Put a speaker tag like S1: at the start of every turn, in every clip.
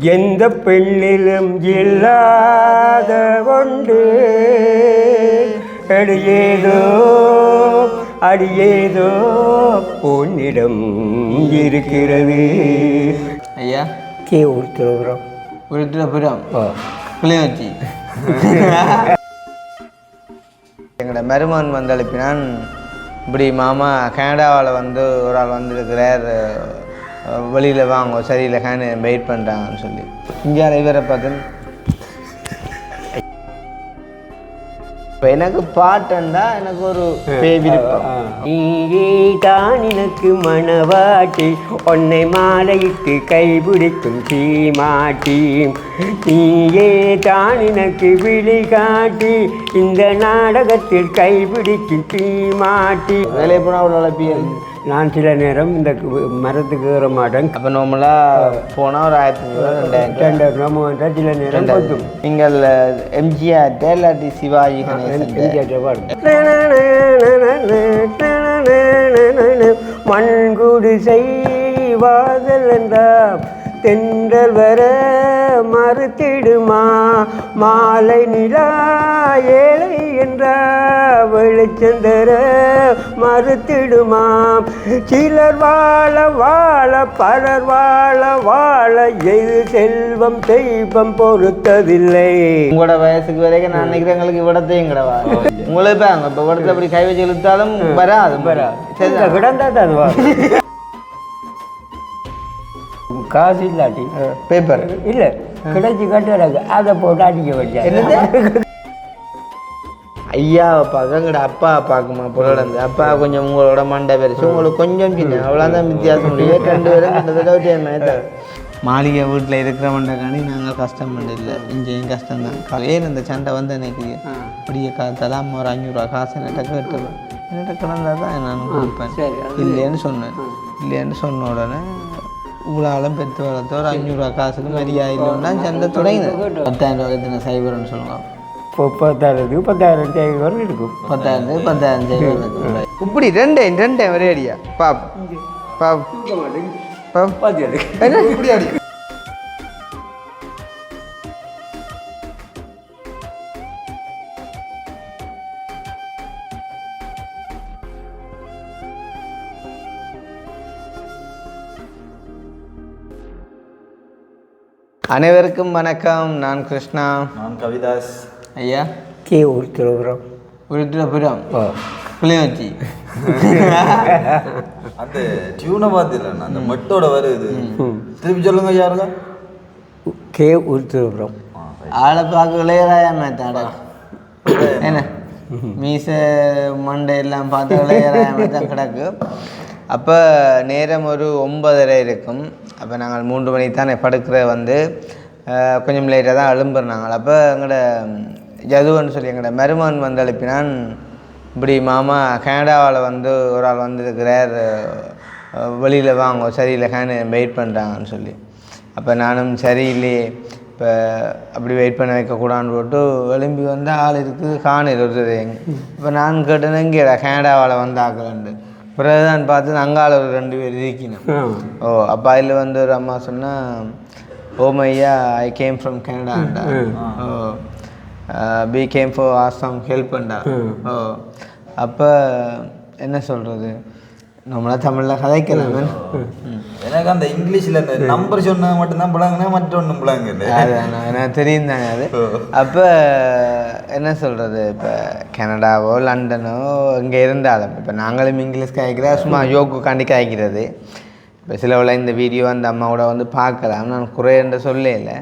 S1: எந்த பெண்ணிலும் இல்லாத ஒன்று அடியேதோ உன்னிடம் இருக்கிறது.
S2: ஐயா
S1: கே உருத்திரபுரம்
S2: கிளிநொச்சி. எங்களோட மருமகன் வந்து எழுப்பினான், இப்படி மாமா கனடாவில் வந்து ஒரு ஆள் வந்துருக்கிறார், வெளியில் வாங்க சரியில்லை கேன் வெயிட் பண்ணுறாங்கன்னு சொல்லி. இங்கே இவரை பார்த்து இப்போ எனக்கு பாட்டுண்டா எனக்கு ஒரு விருப்பம்.
S1: நீயே தான் எனக்கு மணவாட்டி, உன்னை மாலையிட்டு கைபிடிக்கும் சீமாட்டி. நீயே தான் எனக்கு விழிகாட்டி, இந்த நாடகத்தில் கைபிடிக்கும் சீமாட்டி.
S2: வேலையை போனால் அவ்வளோ வளர்ப்பியல்.
S1: நான் சில நேரம் இந்த மரத்துக்கு ஏற மாட்டேன்.
S2: அப்போ நார்மலாக போனால் ஒரு 1500
S1: வந்தால் சில நேரம் பத்தும்.
S2: நீங்கள் எம்ஜிஆர் இல்லாட்டி சிவாஜி
S1: மண்குடி செய்வாதல் என்றா தென்றல் வர மறுத்திடுமா, மாலை நிலா ஏழை என்றா வெளிச்சந்தர மறுத்திடுமா. சிலர் வாழ வாழ பலர் வாழ வாழ எது செல்வம் தெய்வம் பொறுத்ததில்லை.
S2: உங்களோட வயசுக்கு வரைக்கும் நான் நினைக்கிறேன் எங்களுக்கு விடத்தையும் கிடவா. உங்களே பாங்க இப்போ விடத்தை அப்படி கை வச்சு இழுத்தாலும் வராது
S1: கிடந்தா தான் காசு இல்லாட்டி
S2: பேப்பர்
S1: இல்லை கிடைச்சி கட்டுறாங்க, அதை போட்டு அடிக்க வச்சா.
S2: ஐயாவை பார்க்க எங்கட அப்பா பார்க்குமா புலடந்து. அப்பா கொஞ்சம் உங்களோட மண்டை பெருசு, உங்களுக்கு கொஞ்சம் சின்ன, அவ்வளோதான் வித்தியாசம். முடியாது 2 பேரும் கிட்டத்தட்ட மாளிகை வீட்டில் இருக்கிறவன்றக்காண்டி நாங்கள் கஷ்டம் பண்ணதில்லை, இங்கேயும் கஷ்டம்தான். ஏன் இந்த சண்டை வந்து எனக்கு அப்படியே காத்தால அம்மா ஒரு 500 காசு என்கிட்ட கேட்டுருவேன். என்கிட்ட கிடந்தால் தான் நான் கொடுப்பேன். இல்லைன்னு சொன்னேன். இல்லைன்னு சொன்ன உடனே உங்களாலும் பெற்று வளர்த்து ஒரு 500 காசுக்கு மரியாதை இல்லைன்னா சண்டை தொடங்கினேன். 10,000 எத்தனை சைபர்னு சொல்லுவாங்க.
S1: 10,000 சைபர் இருக்கும்.
S2: 10,000 சைபர் இப்படி ரெண்டே ஒரே அடியா பாப் பாப் பாப் என்ன இப்படி அடி. அனைவருக்கும் வணக்கம். நான் கிருஷ்ணா.
S3: நான் கவிதாஸ்.
S2: ஐயா
S1: கே உருத்திரபுரம்
S2: கிளிநொச்சி.
S3: அந்த டியூனை பார்த்துல அந்த மட்டோட வருது, திருப்பி சொல்லுங்க யாருங்க.
S1: கே உருத்திரபுரம்.
S2: ஆளை பார்க்க விளையாடாயா மேத்தாடா என்ன மீச மண்டை எல்லாம் பார்த்து விளையாடாயா மேத்தான் கிடக்கு. அப்போ நேரம் ஒரு 9:30 இருக்கும். அப்போ நாங்கள் 3 மணிக்கு தானே படுக்கிற வந்து கொஞ்சம் லேட்டாக தான் எழும்புறாங்க. அப்போ எங்களோட ஜதுவன்னு சொல்லி எங்களோட மருமகன் வந்து எழுப்பினான், இப்படி மாமா கனடாவில் வந்து ஒரு ஆள் வந்துருக்கிறார், வெளியில் வாங்க சரியில்லை கேன் வெயிட் பண்ணுறாங்கன்னு சொல்லி. அப்போ நானும் சரியில்லையே இப்போ அப்படி வெயிட் பண்ண வைக்கக்கூடாதுன்னு போட்டு எழும்பி வந்து ஆள் இருக்குது காணில் இருக்குது. இப்போ நான் கேட்டேன்னு இங்கேடா கனடாவில் வந்து ஆக்கலண்டு. பிறகுதான் பார்த்து அங்கால ஒரு 2 பேர் இருக்கணும். ஓ அப்போ அதில் வந்து ஒரு அம்மா சொன்னால், ஓமையா ஐ கேம் ஃப்ரம் கனடாண்டா. Oh B came for awesome ஹெல்ப்ண்டா. ஓ அப்போ என்ன சொல்கிறது, நம்மளாம் தமிழில் கதைக்கலாமே.
S3: எனக்கு அந்த இங்கிலீஷில் அந்த நம்பர் சொன்னால் மட்டும்தான் பிள்ளைங்கன்னா மற்ற ஒன்றும் பிள்ளைங்க இல்லை.
S2: அதுதான் எனக்கு தெரியும் தானே அது. அப்போ என்ன சொல்கிறது, இப்போ கனடாவோ லண்டனோ இங்கே இருந்தாலும் இப்போ நாங்களும் இங்கிலீஷ் காய்க்கிறா சும்மா யோக்குக்காண்டி காய்க்கிறது. இப்போ சிலவில் இந்த வீடியோ அந்த அம்மாவோட வந்து பார்க்கலாம், நான் குறையன்ற சொல்ல இல்லை.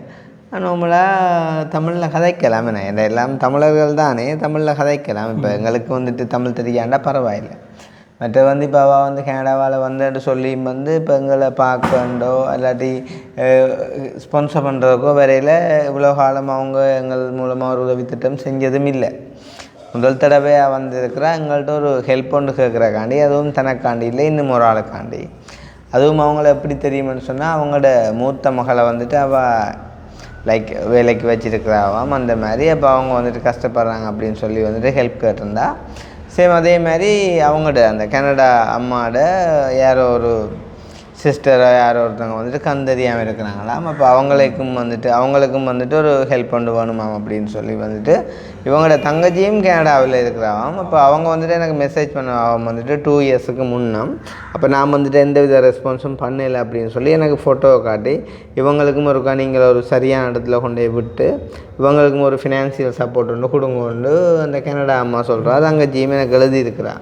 S2: நம்மளாக தமிழில் கதைக்கலாம். என்ன எல்லாம் தமிழர்கள் தானே, தமிழில் கதைக்கலாம். இப்போ எங்களுக்கு வந்துட்டு தமிழ் தெரியாண்டா பரவாயில்லை. மற்ற வந்து இப்போ அவள் வந்து கனடாவால் வந்துட்டு சொல்லி வந்து இப்போ எங்களை பார்க்கண்டோ இல்லாட்டி ஸ்பான்சர் பண்ணுறதுக்கோ வரையில் இவ்வளோ காலம் அவங்க எங்கள் மூலமாக ஒரு உதவி திட்டம் செஞ்சதும் இல்லை. முதல் தடவையாக வந்திருக்கிறா எங்கள்கிட்ட ஒரு ஹெல்ப் ஒன்று கேட்குறக்காண்டி, அதுவும் தனக்காண்டி இல்லை, இன்னும் ஒரு ஆளுக்காண்டி. அதுவும் அவங்கள எப்படி தெரியுமென்னு சொன்னால், அவங்களோட மூத்த மகளை வந்துட்டு அவள் லைக் வேலைக்கு வச்சுருக்கிறாவாம் அந்த மாதிரி. அப்போ அவங்க வந்துட்டு கஷ்டப்படுறாங்க அப்படின்னு சொல்லி வந்துட்டு ஹெல்ப் கேட்டிருந்தா. சேம் அதே மாதிரி அவங்களோட அந்த கனடா அம்மாவோட யாரோ ஒரு சிஸ்டரோ யாரோ ஒருத்தவங்க வந்துட்டு கண் தெரியாமல் இருக்கிறாங்களாம். அப்போ அவங்களுக்கும் வந்துட்டு ஒரு ஹெல்ப் கொண்டு வேணுமாம் அப்படின்னு சொல்லி வந்துட்டு இவங்களோட தங்கச்சியும் கனடாவில் இருக்கிறாம். அப்போ அவங்க வந்துட்டு எனக்கு மெசேஜ் பண்ண வந்துட்டு 2 இயர்ஸுக்கு முன்னம். அப்போ நான் வந்துட்டு எந்த வித ரெஸ்பான்ஸும் பண்ணலை அப்படின்னு சொல்லி எனக்கு ஃபோட்டோவை காட்டி இவங்களுக்கும் ஒருக்கா நீங்கள் ஒரு சரியான இடத்துல கொண்டு போய் விட்டு இவங்களுக்கும் ஒரு ஃபினான்சியல் சப்போர்ட் ஒன்று கொடுங்கன்னு அந்த கனடா அம்மா சொல்கிறா. தங்கச்சியும் எனக்கு எழுதியிருக்கிறான்.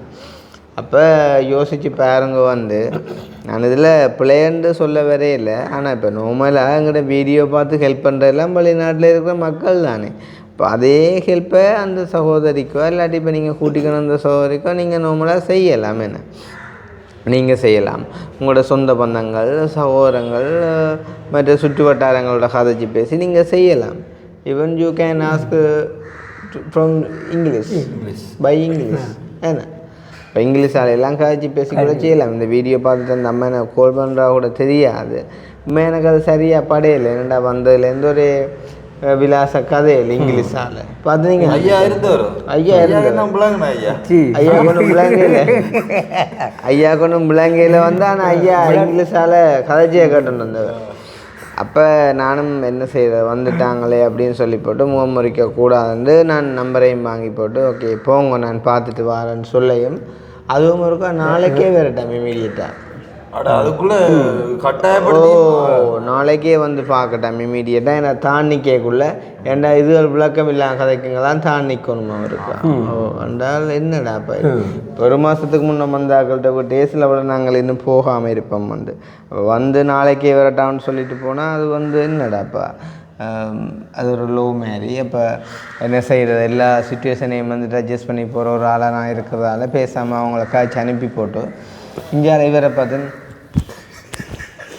S2: அப்போ யோசித்து பாருங்க வந்து நான் இதில் பிள்ளைன்னு சொல்ல வரே இல்லை. ஆனால் இப்போ நார்மலாக எங்கிட்ட வீடியோ பார்த்து ஹெல்ப் பண்ணுறதெல்லாம் வெளிநாட்டில் இருக்கிற மக்கள் தானே. இப்போ அதே ஹெல்ப்பை அந்த சகோதரிக்கோ இல்லாட்டி இப்போ நீங்கள் கூட்டிக்கணும் அந்த சகோதரிக்கோ நீங்கள் நார்மலாக செய்யலாம். என்ன நீங்கள் செய்யலாம். உங்களோட சொந்த பந்தங்கள் சகோதரங்கள் மற்ற சுற்று வட்டாரங்களோட கதைச்சி பேசி நீங்கள் செய்யலாம். Even you can ask from English by English. ஏன்னா இப்போ இங்கிலீஷால் எல்லாம் காய்ச்சி பேசி கூட செய்யலாம். இந்த வீடியோ பார்த்துட்டு அந்த அம்மா எனக்கு கால் பண்ணுறா கூட தெரியாது. எனக்கு அது சரியாக படையலை. என்னடா வந்ததுலேருந்து ஒரு விலாச கதை இல்லை இங்கிலீஷால் பார்த்துங்க. ஐயா கொண்டும் பிள்ளைங்கையில் வந்து ஆனால் ஐயா இங்கிலீஷால் கதைச்சியை கேட்டுன்னு வந்தவர். அப்போ நானும் என்ன செய்கிற வந்துட்டாங்களே அப்படின்னு சொல்லி போட்டு முகமுறிக்க கூடாதுன்னு நான் நம்பரையும் வாங்கி போட்டு ஓகே போங்க நான் பார்த்துட்டு வரேன்னு சொல்லையும் அதுவும் இருக்கா நாளைக்கே வரட்டேன் இமீடியட்டாக.
S3: அதுக்குள்ளே கட்டாயப்படுத்தி
S2: நாளைக்கே வந்து பார்க்கட்டேன் இமீடியட்டாக. ஏன்னா தாண்டிக்கக்குள்ளே ஏன்டா இதுகள் விளக்கம் இல்லாமல் கதைக்குங்களாம் தாண்டிக்கணுமா இருக்கா. என்றால் என்னடா இப்போ ஒரு மாதத்துக்கு முன்னே வந்தாக்கள்கிட்ட ஒரு டேஸில் விட நாங்கள் இன்னும் போகாமல் இருப்போம். வந்து நாளைக்கே வரட்டான்னு சொல்லிட்டு போனால் அது வந்து என்னடாப்பா அது ஒரு லோ மாதிரி. அப்போ என்ன செய்கிறது எல்லா சுச்சுவேஷனையும் வந்துட்டு அட்ஜஸ்ட் பண்ணி போகிற ஒரு ஆளாக நான் இருக்கிறதால பேசாமல் அவங்கள காய்ச்சி அனுப்பி போட்டு இங்கே இவரை பார்த்து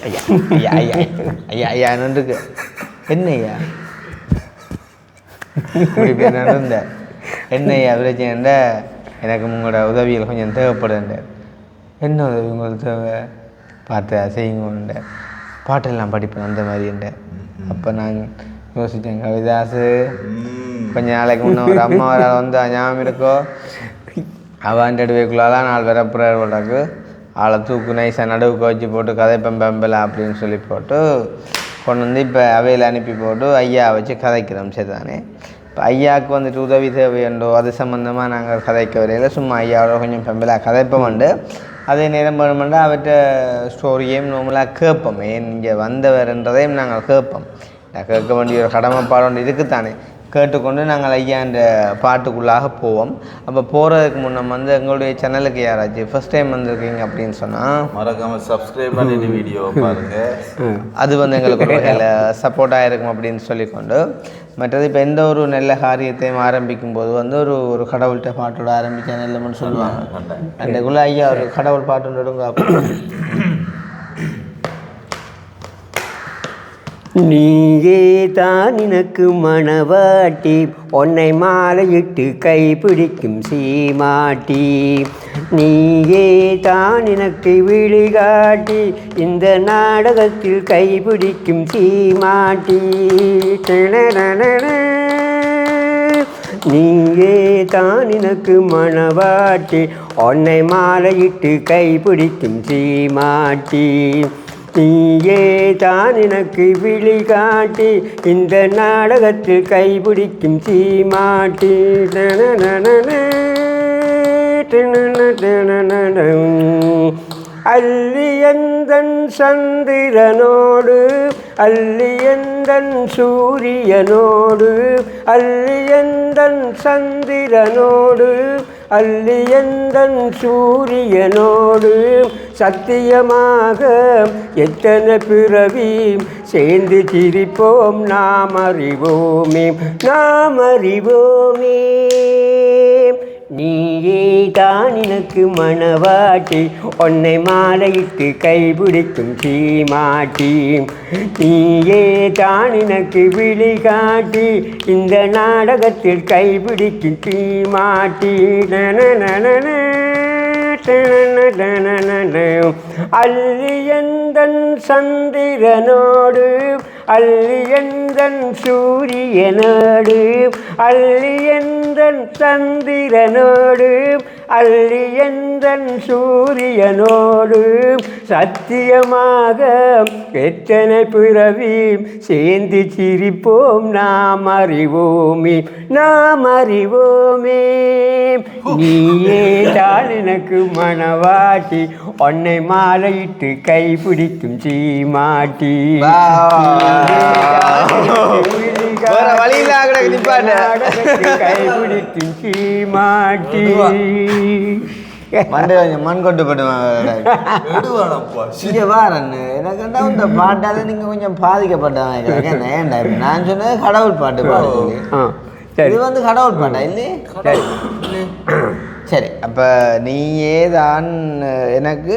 S2: ஐயா ஐயா ஐயா ஐயா ஐயா நன்றுக்கு என்ன ஐயா இப்படி பேர் நடந்த என்ன ஐயா பிரச்சனைண்ட எனக்கு உங்களோட உதவிகள் கொஞ்சம் தேவைப்படுன்ற. என்ன உதவி உங்களுக்கு தேவை பார்த்து செய்யுங்க பாட்டெல்லாம் படிப்பேன் அந்த மாதிரின்ற. அப்போ நான் யோசித்தேன் கவிதாசு கொஞ்சம் நாளைக்கு முன்னே ஒரு அம்மா வர வந்து ஞாபகம் இருக்கோ அவன் எடுவைக்குள்ளாலாம் 4 வரப்புறாக்கு ஆளை தூக்கு நைஸாக நடுவுக்கு வச்சு போட்டு கதைப்பேன் பெம்பலை அப்படின்னு சொல்லி போட்டு கொண்டு வந்து இப்போ அவையில் அனுப்பி போட்டு ஐயா வச்சு கதைக்கிறோம். சரிதானே. இப்போ ஐயாவுக்கு வந்துட்டு உதவி தேவையண்டோ அது சம்மந்தமாக நாங்கள் கதைக்க வரையில் சும்மா ஐயாவோட கொஞ்சம் பெம்பலாக கதைப்போம் உண்டு. அதே நேரம் வேணுமெண்டா அவற்ற ஸ்டோரியையும் நார்மலாக கேட்போம். ஏன் இங்கே வந்தவர்ன்றதையும் நாங்கள் கேட்போம். கேட்க வேண்டிய ஒரு கடமைப்பாடு ஒன்று இருக்குத்தானே. கேட்டுக்கொண்டு நாங்கள் ஐயா இந்த பாட்டுக்குள்ளாக போவோம். அப்போ போகிறதுக்கு முன்னே வந்து எங்களுடைய சேனலுக்கு யாராச்சும் ஃபஸ்ட் டைம் வந்திருக்கீங்க அப்படின்னு சொன்னால்
S3: மறக்காமல் சப்ஸ்கிரைப் பண்ணிட்டு வீடியோ பாருங்கள்.
S2: அது வந்து எங்களுக்கு ஒரு வகையில் சப்போர்ட்டாக இருக்கும் அப்படின்னு சொல்லிக்கொண்டு மற்றது இப்போ எந்த ஒரு நல்ல காரியத்தையும் ஆரம்பிக்கும் போது வந்து ஒரு கடவுள்கிட்ட பாட்டோட ஆரம்பித்தா நல்லமுன்னு சொல்லுவாங்க. அன்றைக்குள்ளே ஐயா ஒரு கடவுள் பாட்டுன்னு
S1: நீயே தான் எனக்கு மணவாட்டி உன்னை மாலையிட்டு கைப்பிடிக்கும் சீமாட்டி. நீயே தான் எனக்கு விழிகாட்டி இந்த நாடகத்தில் கைப்பிடிக்கும் சீமாட்டி. நீயே தான் எனக்கு மணவாட்டி உன்னை மாலையிட்டு கைப்பிடிக்கும் சீமாட்டி. நீயே தான் எனக்கு விழி காட்டி இந்த நாடகத்தில் கைப்பிடிக்கும் சீமாட்டி. அல்லியந்தன் சந்திரனோடு அல்லியந்தன் சூரியனோடு அல்லியந்தன் சந்திரனோடு அல்லியந்தன் சூரியனோடு சத்தியமாக எத்தனை பிறவி சேர்ந்து சிரிப்போம் நாம் அறிவோமே நாம் அறிவோமே. நீயே தான் எனக்கு மணவாட்டி உன்னை மாலையிட்டு கைப்பிடிக்கும் சீமாட்டி. நீயே தான் எனக்கு விழி காட்டி இந்த நாடகத்தில் கைப்பிடிக்கும் சீமாட்டி. அல்லியந்தன் சந்திரனோடு அள்ளியந்தன் சூரியனோடு அள்ளியந்தன் சந்திரனோடு அள்ளியந்தன் சூரியனோடு சத்தியமாக எத்தனை பிறவி சேர்ந்து சிரிப்போம் நாம் அறிவோமே நீயே தான் எனக்கு மனவாட்டி உன்னை மாலையிட்டு கைப்பிடிக்கும் சீமாட்டி கைப்பிடிக்கும் சீமாட்டி
S2: மண் கொண்டு போடுவாங்க இந்த பாட்டால நீங்க கொஞ்சம் பாதிக்கப்பட்டவங்க ஏன்டா நான் சொன்னது கடவுள் பாட்டு பாடு இது வந்து கடவுள் பாட்டா இல்லையே சரி அப்ப நீயே தான் எனக்கு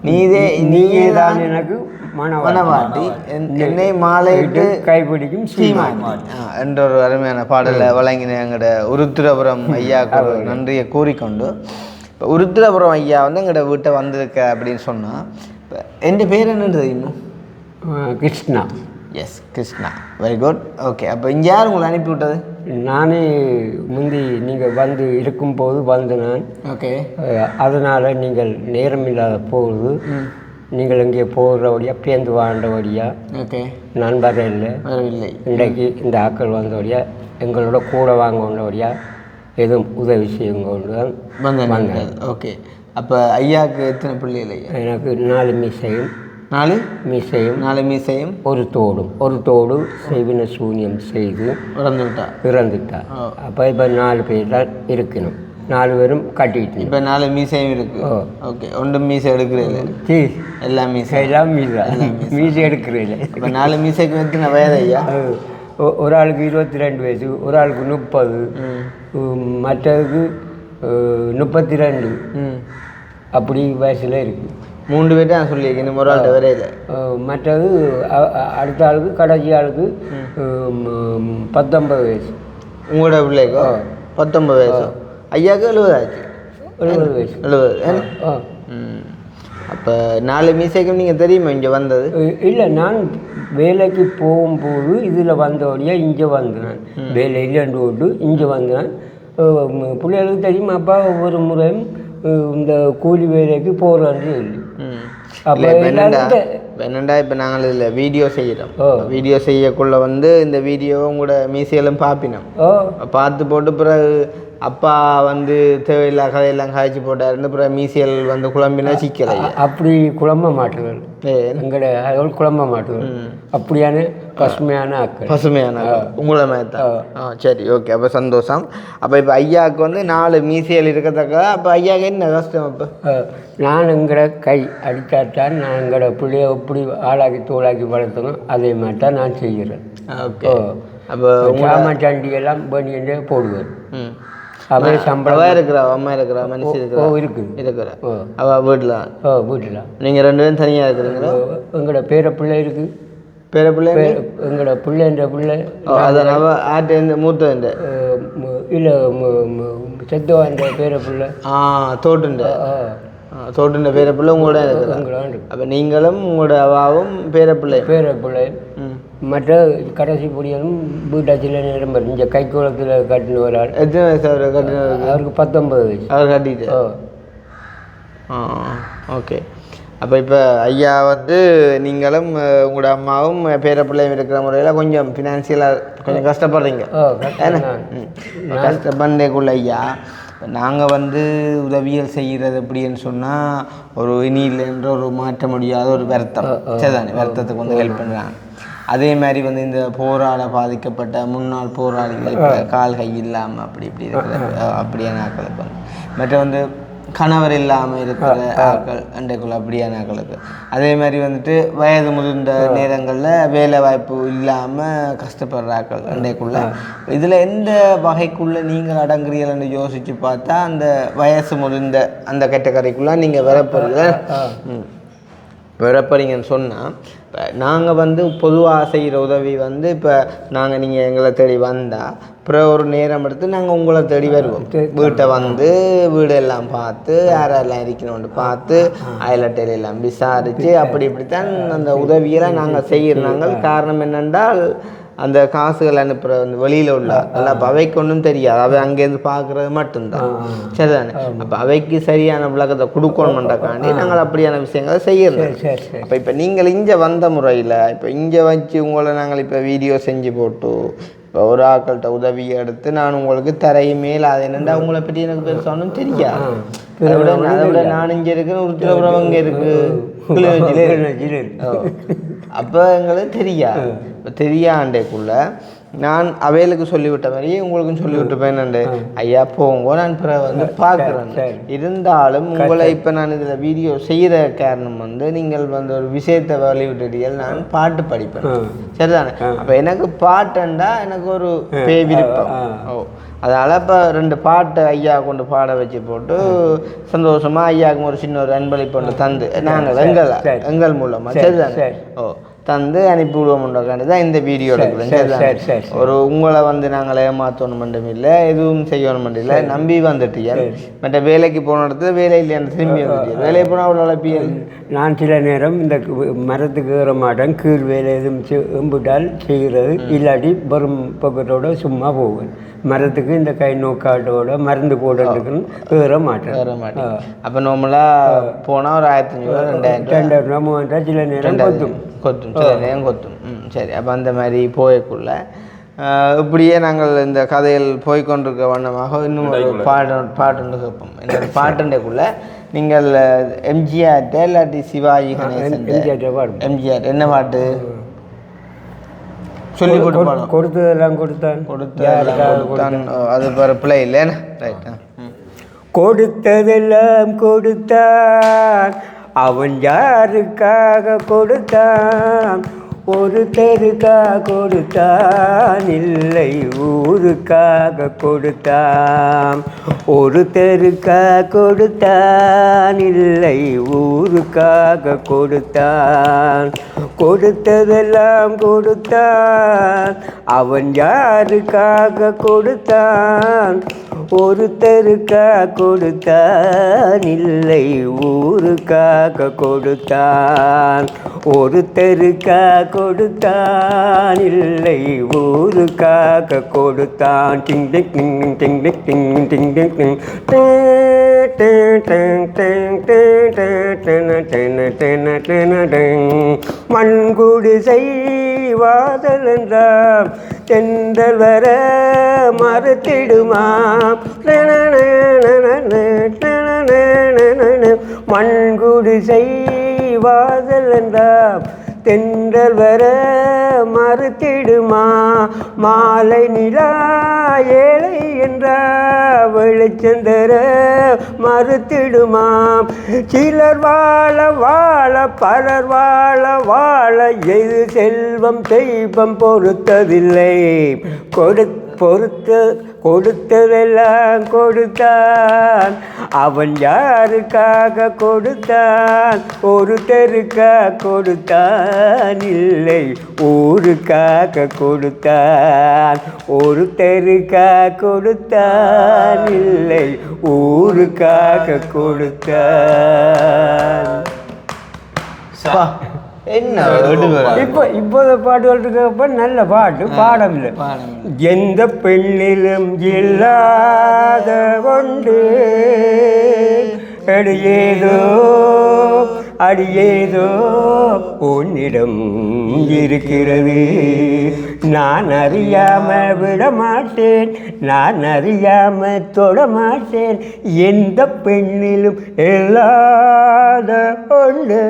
S2: நீயே தான் எனக்கு மனவாட்டி என்னை மாலையிட்டு
S1: கைப்பிடிக்கும் சீமாட்டி
S2: என்ற ஒரு அருமையான பாடலை வழங்கின எங்களோட உருத்திரபுரம் ஐயாவுக்கு நன்றியை கூறிக்கொண்டு இப்போ உருத்திரபுரம் ஐயா வந்து எங்களோட வீட்டை வந்திருக்க அப்படின்னு சொன்னால் இப்போ என் பேர் என்னன்னு தெரியுமா
S1: Krishna
S2: S Krishna very good okay அப்போ இங்கே யார் உங்களை அனுப்பி விட்டது
S1: நானே முந்தி நீங்கள் வந்து இருக்கும்போது வந்து நான்
S2: ஓகே
S1: அதனால் நீங்கள் நேரம் இல்லாத போகுது நீங்கள் இங்கே போகிற வழியாக பேந்து வாழ்ந்த வழியாக
S2: ஓகே
S1: நான் வரவில்லை இன்றைக்கு இந்த ஆக்கள் வந்த வழியாக எங்களோட கூட வாங்க வந்த வழியாக எதுவும் உதவி செய்யுங்க தான் வந்தேன்
S2: ஓகே அப்போ ஐயாவுக்கு எத்தனை பிள்ளைகள் ஐயா
S1: எனக்கு 4 மீசையும்
S2: 4 மீசையும்
S1: ஒரு தோடு செய்வின சூன்யம் செய்து இறந்துட்டா அப்போ இப்போ 4 பேர் தான் இருக்கணும் 4 பேரும் கட்டிட்டு
S2: இப்போ 4 மீசையும் இருக்கு ஓகே ஒன்றும் மீசை எடுக்கிறீங்க எல்லாம்
S1: மீசை எடுக்கிறீங்க
S2: இப்போ 4 மீசைக்கு எத்தனை வயது ஐயா
S1: ஒரு ஆளுக்கு 22 வயசு ஒரு ஆளுக்கு 30 மற்றதுக்கு 32 அப்படி வயசில் இருக்குது
S2: 3 பேர் தான் சொல்லியிருக்கேன் ஒரு ஆள் வரையில
S1: மற்றது அடுத்த ஆளுக்கு கடைசி ஆளுக்கு 19 வயசு
S2: உங்களோட பிள்ளைக்கோ 19 வயசு ஐயாவுக்கு 70 ஆச்சு
S1: 70 வயசு
S2: 70 அப்போ 4 மீசைக்கும் நீங்கள் தெரியுமா இங்கே வந்தது
S1: இல்லை நான் வேலைக்கு போகும்போது இதில் வந்தோடையாக இங்கே வந்தேன் வேலை இல்லைன்னு விட்டு இங்கே வந்தேன் பிள்ளைகளுக்கு தெரியுமா அப்பா ஒவ்வொரு முறையும் இந்த கூலி வேலைக்கு போகிறேன்னு இல்லை அப்போ
S2: என்னண்டா இப்போ நாங்கள் இதில் வீடியோ செய்கிறோம் வீடியோ செய்யக்குள்ள வந்து இந்த வீடியோவை உங்களோட மீசையெல்லாம் பார்ப்பினோம் பார்த்து போட்டு பிறகு அப்பா வந்து தேவையில்லா கதையெல்லாம் காய்ச்சி போட்டாருன்னு அப்புறம் மீசியல் வந்து குழம்பினா சிக்கலை
S1: அப்படி குழம்ப மாட்டுகள் எங்கட அதோட குழம்ப மாட்டுகள் அப்படியான பசுமையான
S2: உங்களை மாதிரி தான் சரி ஓகே அப்போ சந்தோஷம் அப்போ இப்போ ஐயாவுக்கு வந்து 4 மீசியல் இருக்கத்தக்க அப்போ ஐயாவுக்கு என்ன கஷ்டம் அப்போ
S1: நான் எங்கட கை அடித்தாத்தான் நான் எங்கட பிள்ளைய எப்படி ஆளாக்கி தோளாக்கி வளர்த்தணும் அதே மாதிரி தான் நான் செய்கிறேன்
S2: ஓகே அப்போ
S1: சாமான் சண்டியெல்லாம் பண்ணிட்டு போடுவேன்
S2: அவள் சம்பளம் அம்மா இருக்கிறா மனுஷன் இருக்கிறா அவள் வீட்டில் நீங்கள் 2 பேரும் தனியாக இருக்கிறீங்களா
S1: எங்களோட பேரப்பிள்ளை இருக்குது
S2: பேரப்பிள்ளை
S1: எங்களோட பிள்ளைன்ற பிள்ளை
S2: அதான் அவள் ஆட்டு மூத்த
S1: இல்லை செத்தவான்ற பேரப்பிள்ளை
S2: தோட்டுன்ற பேரப்பிள்ளை உங்களோட இருக்கிறாங்க அப்போ நீங்களும் உங்களோட அவாவும் பேரப்பிள்ளை
S1: மற்ற கடைசி பொடியனும் வீட்டாச்சில் நிரம்பர் இங்கே கைக்குளத்தில் கட்டின ஒரு ஆள்
S2: எத்தனை வயசு அவர் கட்டினவருக்கு
S1: அவருக்கு 19 வயசு
S2: அவர் கட்டிட்டு ஓகே அப்போ இப்போ ஐயா வந்து நீங்களும் உங்களோட அம்மாவும் பேரப்பிள்ளையும் இருக்கிற முறையில் கொஞ்சம் ஃபினான்சியலாக கொஞ்சம் கஷ்டப்படுறீங்க கஷ்டப்படுறதுக்குள்ள ஐயா நாங்கள் வந்து உதவிகள் செய்கிறது அப்படின்னு சொன்னால் ஒரு இனியில்ன்ற ஒரு மாற்ற முடியாத ஒரு வருத்தம் சரிதானே வருத்தத்துக்கு வந்து ஹெல்ப் பண்ணுறாங்க அதே மாதிரி வந்து இந்த போராட பாதிக்கப்பட்ட முன்னாள் போராளிகள் இப்போ கால் கை இல்லாமல் அப்படி இப்படி இருக்கிற அப்படியான ஆக்களுக்கு வந்து மற்ற வந்து கணவர் இல்லாமல் இருக்கிற ஆக்கள் அண்டைக்குள்ள அப்படியான ஆக்களுக்கு அதே மாதிரி வந்துட்டு வயது முதிர்ந்த நேரங்களில் வேலை வாய்ப்பு இல்லாமல் கஷ்டப்படுற ஆக்கள் அண்டைக்குள்ள இதில் எந்த வகைக்குள்ளே நீங்கள் அடங்குறீங்கன்னு யோசித்து பார்த்தா அந்த வயசு முதிர்ந்த அந்த கேட்டகரிக்குள்ளே நீங்கள் வரப்போறீங்க வரப்போறீங்கன்னு சொன்னால் இப்போ நாங்கள் வந்து பொதுவாக செய்கிற உதவி வந்து இப்போ நாங்கள் நீங்கள் எங்களை தேடி வந்தால் அப்புறம் ஒரு நேரம் எடுத்து நாங்கள் உங்களை தேடி வருவோம். வீட்டை வந்து வீடெல்லாம் பார்த்து யாரெல்லாம் இருக்கணும்னு பார்த்து அயலட்டையில எல்லாம் விசாரித்து அப்படி இப்படித்தான் அந்த உதவியெல்லாம் நாங்கள் செய்கிறாங்க. காரணம் என்னென்றால் அந்த காசுகள் அனுப்புகிற அந்த வெளியில் உள்ள அதெல்லாம் அப்போ அவைக்கு ஒன்றும் தெரியாது, அவை அங்கேருந்து பார்க்குறது மட்டும்தான். சரிதானே? அப்போ அவைக்கு சரியான விளக்கத்தை கொடுக்கணுன்றக்காண்டி நாங்கள் அப்படியான விஷயங்களை செய்யறோம். அப்போ இப்போ நீங்கள் இங்கே வந்த முறையில் இப்போ இங்கே வச்சு உங்களை நாங்கள் இப்போ வீடியோ செஞ்சு போட்டு இப்போ ஒரு ஆக்கள்கிட்ட உதவியை எடுத்து நான் உங்களுக்கு தரையும் மேல் அது என்னென்னா உங்களை பற்றி எனக்கு பெருசாக ஒன்றும் தெரியாது. அதை விட நான் இங்கே இருக்கிறேன், உருத்திரபுரம் இங்கே இருக்கு, அப்போ எங்களுக்கு தெரியாது. இப்போ தெரியாண்டேக்குள்ள நான் அவைகளுக்கு சொல்லிவிட்ட மாதிரியே உங்களுக்கும் சொல்லிவிட்டு என்னண்டு ஐயா போங்க நான் பிறகு வந்து பார்க்குறேன். இருந்தாலும் உங்களை இப்போ நான் இதில் வீடியோ செய்கிற காரணம் வந்து நீங்கள் வந்து ஒரு விஷயத்தை வழிவிட்டுட்டீர்கள். நான் பாட்டு படிப்பேன், சரிதானே? அப்போ எனக்கு பாட்டுண்டா எனக்கு ஒரு விருப்பம். அதனால் இப்போ 2 பாட்டு ஐயா கொண்டு பாட வச்சு போட்டு சந்தோஷமாக ஐயாவுக்கு ஒரு சின்ன ஒரு அன்பளிப்பு ஒன்று தந்து நாங்கள் எங்கள் மூலமாக சரிதானே தந்து அனுப்பி விடுவோம்ன்றக்காண்டி தான் இந்த வீடியோ எடுக்கிறேன். ஒரு உங்களை வந்து நாங்கள் ஏமாற்றணும் மட்டும் இல்லை, எதுவும் செய்யணும் மட்டும் இல்லை, நம்பி வந்துட்டீங்க. மற்ற வேலைக்கு போன இடத்துல வேலை இல்லைன்னு திரும்பி வந்துட்டீங்க. வேலைக்கு போனால் அவ்வளோ வளர்ப்பியல்.
S1: நான் சில நேரம் இந்த மரத்துக்கு ஏற மாட்டேன், கீழ் வேலை எதுவும் எம்பிட்டால் செய்கிறது, இல்லாட்டி வரும் பக்கத்தோட சும்மா போவேன். மரத்துக்கு இந்த கை நோக்காட்டோட மருந்து போடுறதுக்குன்னு ஏற மாட்டேன்.
S2: அப்போ நார்மலாக போனால் ஒரு 1500
S1: 2000 மூவாயிரம் சில நேரம்
S2: கொத்தும் சில நேரம் கொத்தும். சரி, அப்போ அந்த மாதிரி போயக்குள்ள இப்படியே நாங்கள் இந்த கதையில் போய்கொண்டிருக்க வண்ணமாக இன்னும் ஒரு பாட்டு கேட்போம். இந்த பாட்டுக்குள்ள நீங்கள் எம்ஜிஆர்ட்ட இல்லாட்டி சிவாஜி கணேசன் எம்ஜிஆர் என்ன பாட்டு சொல்லி
S1: கொடுத்ததெல்லாம்
S2: கொடுத்தான் அது பிள்ளை இல்லைன்னா ரைட்டா.
S1: கொடுத்ததெல்லாம் கொடுத்தான், அவன் யாருக்காக கொடுத்தான், ஒருத்தருக்காக கொடுத்தான், இல்லை ஊருக்காக கொடுத்தான், ஒருத்தருக்காக கொடுத்தான், இல்லை ஊருக்காக கொடுத்தான், கொடுத்ததெல்லாம் கொடுத்தான், அவன் யாருக்காக கொடுத்தான், ஒருத்தருக்காக கொடுத்தான், இல்லை ஊருக்காக கொடுத்தான், ஒருத்தருக்காக கொடுத்தான், இல்லை ஊருக்காக கொடுத்தான். டிங் டிங் டிங் டிங் டிங் டிங் டிங் டிங் டிங் மண்குடிசை வாசல் என்றாம் தென்றல் வர மறுத்திடுமாம், மண்குடிசை வாசல் என்றாம் தென்றல் வர மறுத்திடுமா, மாலை நிலா ஏழை என்றா வெளிச்சந்தர மறுத்திடுமாம், சிலர் வாழ வாழ பலர் வாழ வாழ எது செல்வம் தெய்வம் பொறுத்ததில்லை, கொடுத்ததெல்லாம் கொடுத்தான், அவன் யாருக்காக கொடுத்தான், ஒருத்தருக்காக கொடுத்தான், இல்லை ஊருக்காக கொடுத்தான், ஒருத்தருக்காக கொடுத்தான், இல்லை ஊருக்காக கொடுத்தான்.
S2: என்ன
S1: இப்போத பாட்டுகள் இருக்கப்ப நல்ல பாட்டு பாடவில்லை. எந்த பெண்ணிலும் இல்லாத கொண்டு அடியேதோ அடியேதோ உன்னிடம் இருக்கிறது, நான் அறியாம விடமாட்டேன், நான் அறியாம தொடமாட்டேன், எந்த பெண்ணிலும் இல்லாத கொண்டு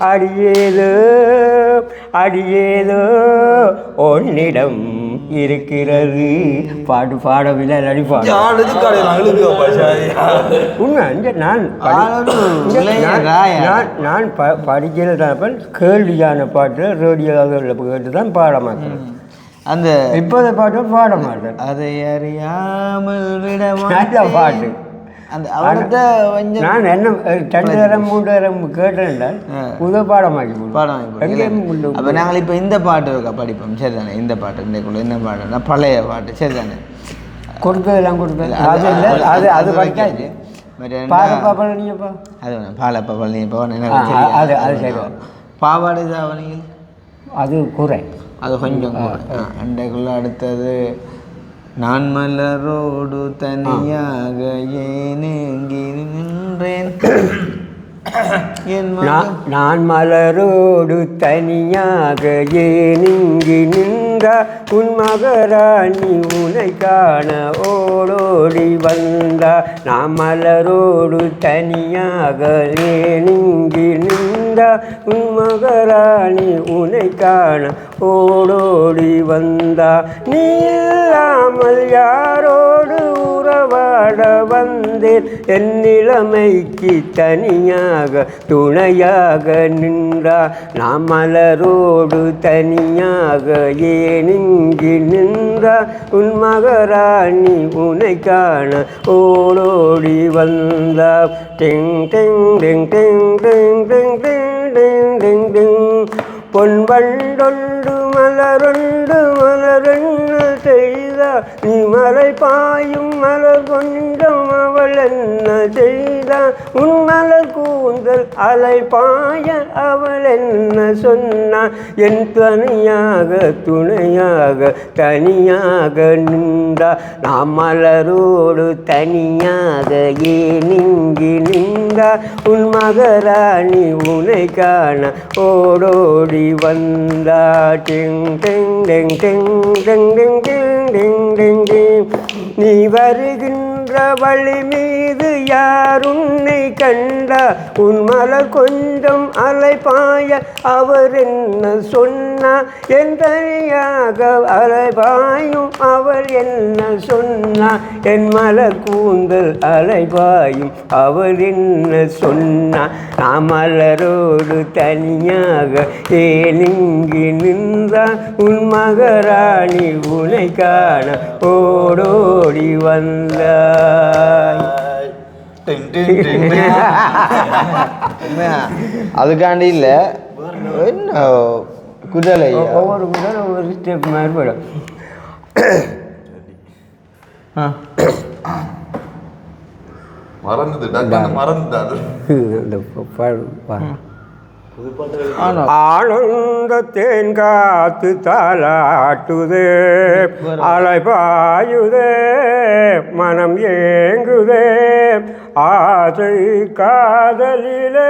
S1: அடியேதோ அடியேதோ உன்னிடம் இருக்கிறது. பாட்டு பாடவில்லை அடிப்பாடு உண்மை. நான் படிக்கிறப்ப கேள்வியான பாட்டு ரேடியோவில் கேட்டு தான் பாட மாட்டேன்.
S2: அந்த
S1: இப்போத பாட்டு பாட மாட்டேன்.
S2: அதை அறியாமல் விட
S1: நல்ல பாட்டு
S2: அந்த அவர்கிட்ட கொஞ்சம்
S1: நான் என்ன 2 தரம் 3 தரம் கேட்டேன்டா புது பாடமாக்கி
S2: பாடம் அப்போ நாங்கள் இப்போ இந்த பாட்டு இருக்கா படிப்போம் சரி தானே இந்த பாட்டு இன்றைக்குள்ள என்ன பாட்டுன்னா பழைய பாட்டு சரி தானே
S1: கொடுத்ததெல்லாம் கொடுத்தது அது இல்லை அது படிக்காது பாலப்பா
S2: அது பாலப்பா பழனியப்பா
S1: அது அது சரி
S2: பாவாடை தாவணிகள்
S1: அது குறை
S2: அது கொஞ்சம் அண்டைக்குள்ள அடுத்தது நான் மலரோடு தனியாக ஏனேங்கி நின்றேன்
S1: நான் மலரோடு தனியாக ஏனிங்கி நின்றா உன் மகராணி உனை காண ஓடோடி வந்தா நான் மலரோடு தனியாக ஏனிங்கி நின்றா உன் மகராணி உனை காண ஓடோடி வந்தா நீ இல்லாமல் யாரோடு உறவாட வந்தேன் என் நிலைமைக்கு தனியாக துணையாக நின்றா நான் மலரோடு தனியாக ஏனிங்கி நின்றா உன் மகராணி உனை காண ஓடோடி வந்தா டிங் டிங் டிங் டிங் டிங் டிங் டிங் டிங் டிங் டிங் பொன்வண்டொன்று மலரென்ன செய்தா நீ மலை பாயும் மலர் கொஞ்சம் அவள் என்ன செய்தா உன் மலர் கூந்தல் அலை பாய அவள் என்ன சொன்னா என் தனியாக துணையாக தனியாக நின்றா நான் மலரோடு தனியாக ஏனிங்கி நின்றா உன் மகராணி உனை காண ஓடோடி வந்தா டிங் டிங் டிங் டிங் டிங் டிங் டிங் டிங் டிங் நீ வருகின்ற வழி மீது யார் உன்னை கண்டா உன் மலர் கொஞ்சம் அலை பாய அவர் என்ன சொன்னா என் தனியாக அலை பாயும் அவர் என்ன சொன்னா என் மலர் கூந்தல் அலை பாயும் அவர் என்ன சொன்னா நான் மலரோடு தனியாக ஏனிங்கி நின்றா உன் மகராணி உனை காண ஓடோடி வந்தாய்
S2: அதுக்காண்டி இல்லை என்ன குதலை
S1: ஒவ்வொரு குதல் ஒவ்வொரு ஸ்டெப் மாதிரி போயிடும் ஆனந்த தேன் காத்து தாலாட்டுதே அலை பாயுதே மனம் ஏங்குதே ஆசை காதலிலே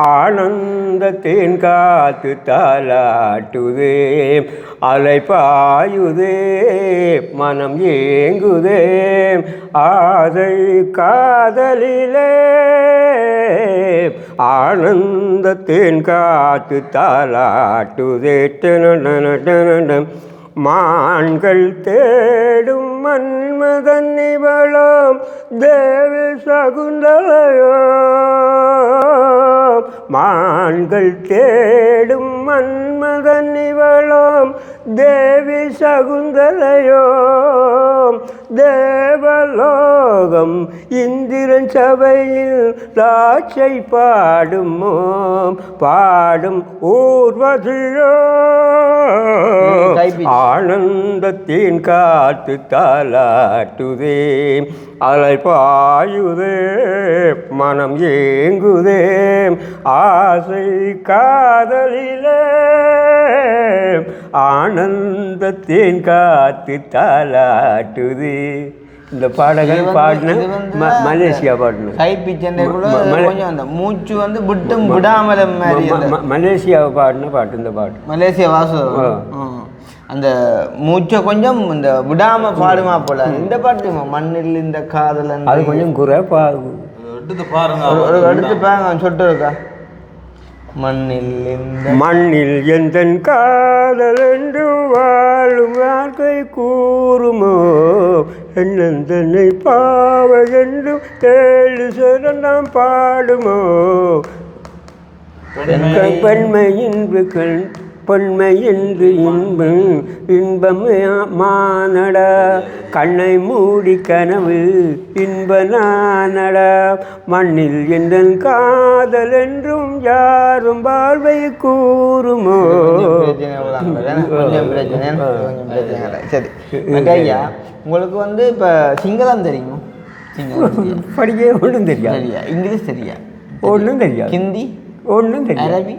S1: ஆனந்த தேன் காத்து தாலாட்டுதே அலை பாயுதே மனம் ஏங்குதே ஆசை காதலிலே ஆனந்த தேன் காத்து தாலாட்டுதே மான்கள் தேடும் மன்மதன் இவளோம் தேவி சகுந்தலையோ மான்கள் தேடும் மன்மதன் இவளோம் தேவி சகுந்தலையோ தேவலோகம் இந்திரன் சபையில் ராட்சை பாடுமோ பாடும் ஊர்வசியோ ஆனந்தத்தின் காத்து தாலாட்டுதே அலை பாயுதே மனம் ஏங்குதே ஆசை காதலிலே ஆனந்தத்தின் காத்து தாலாட்டுதே. இந்த பாடல்கள் பாடின மலேசியா பாடின
S2: அந்த மூச்சு வந்து விட்டும் விடாமல
S1: மலேசியாவை பாடின பாட்டு இந்த பாட்டு
S2: மலேசியா வாசு அந்த மூச்சை கொஞ்சம் இந்த விடாம பாடுமா போல இந்த பாட்டு மண்ணில் இந்த காதல்
S1: அது கொஞ்சம் குறை
S3: எடுத்து பாருங்க
S2: எடுத்து பாருங்க சொட்டு இருக்கா
S1: மண்ணில் எந்த காதல் என்று வாழும் வாழ்க்கை கூறுமோ என்னை பாவ என்றும் ஏழு சரணம் பாடுமோ பெண்மையின் பொன்மை என்று இன்பம் மானடா கண்ணை மூடி கனவு இன்பனானடா மண்ணில் எந்த காதல் என்றும் யாரும் வாழ்வை கூறுமோ.
S2: சரி ஐயா, உங்களுக்கு வந்து இப்போ சிங்களம் தெரியுமா?
S1: படிக்க ஒன்றும் தெரியாது.
S2: சரியா? இங்கிலீஷ் தெரியா?
S1: ஒன்றும் தெரியாது.
S2: ஹிந்தி
S1: ஒன்றும் தெரியாது.
S2: அரபி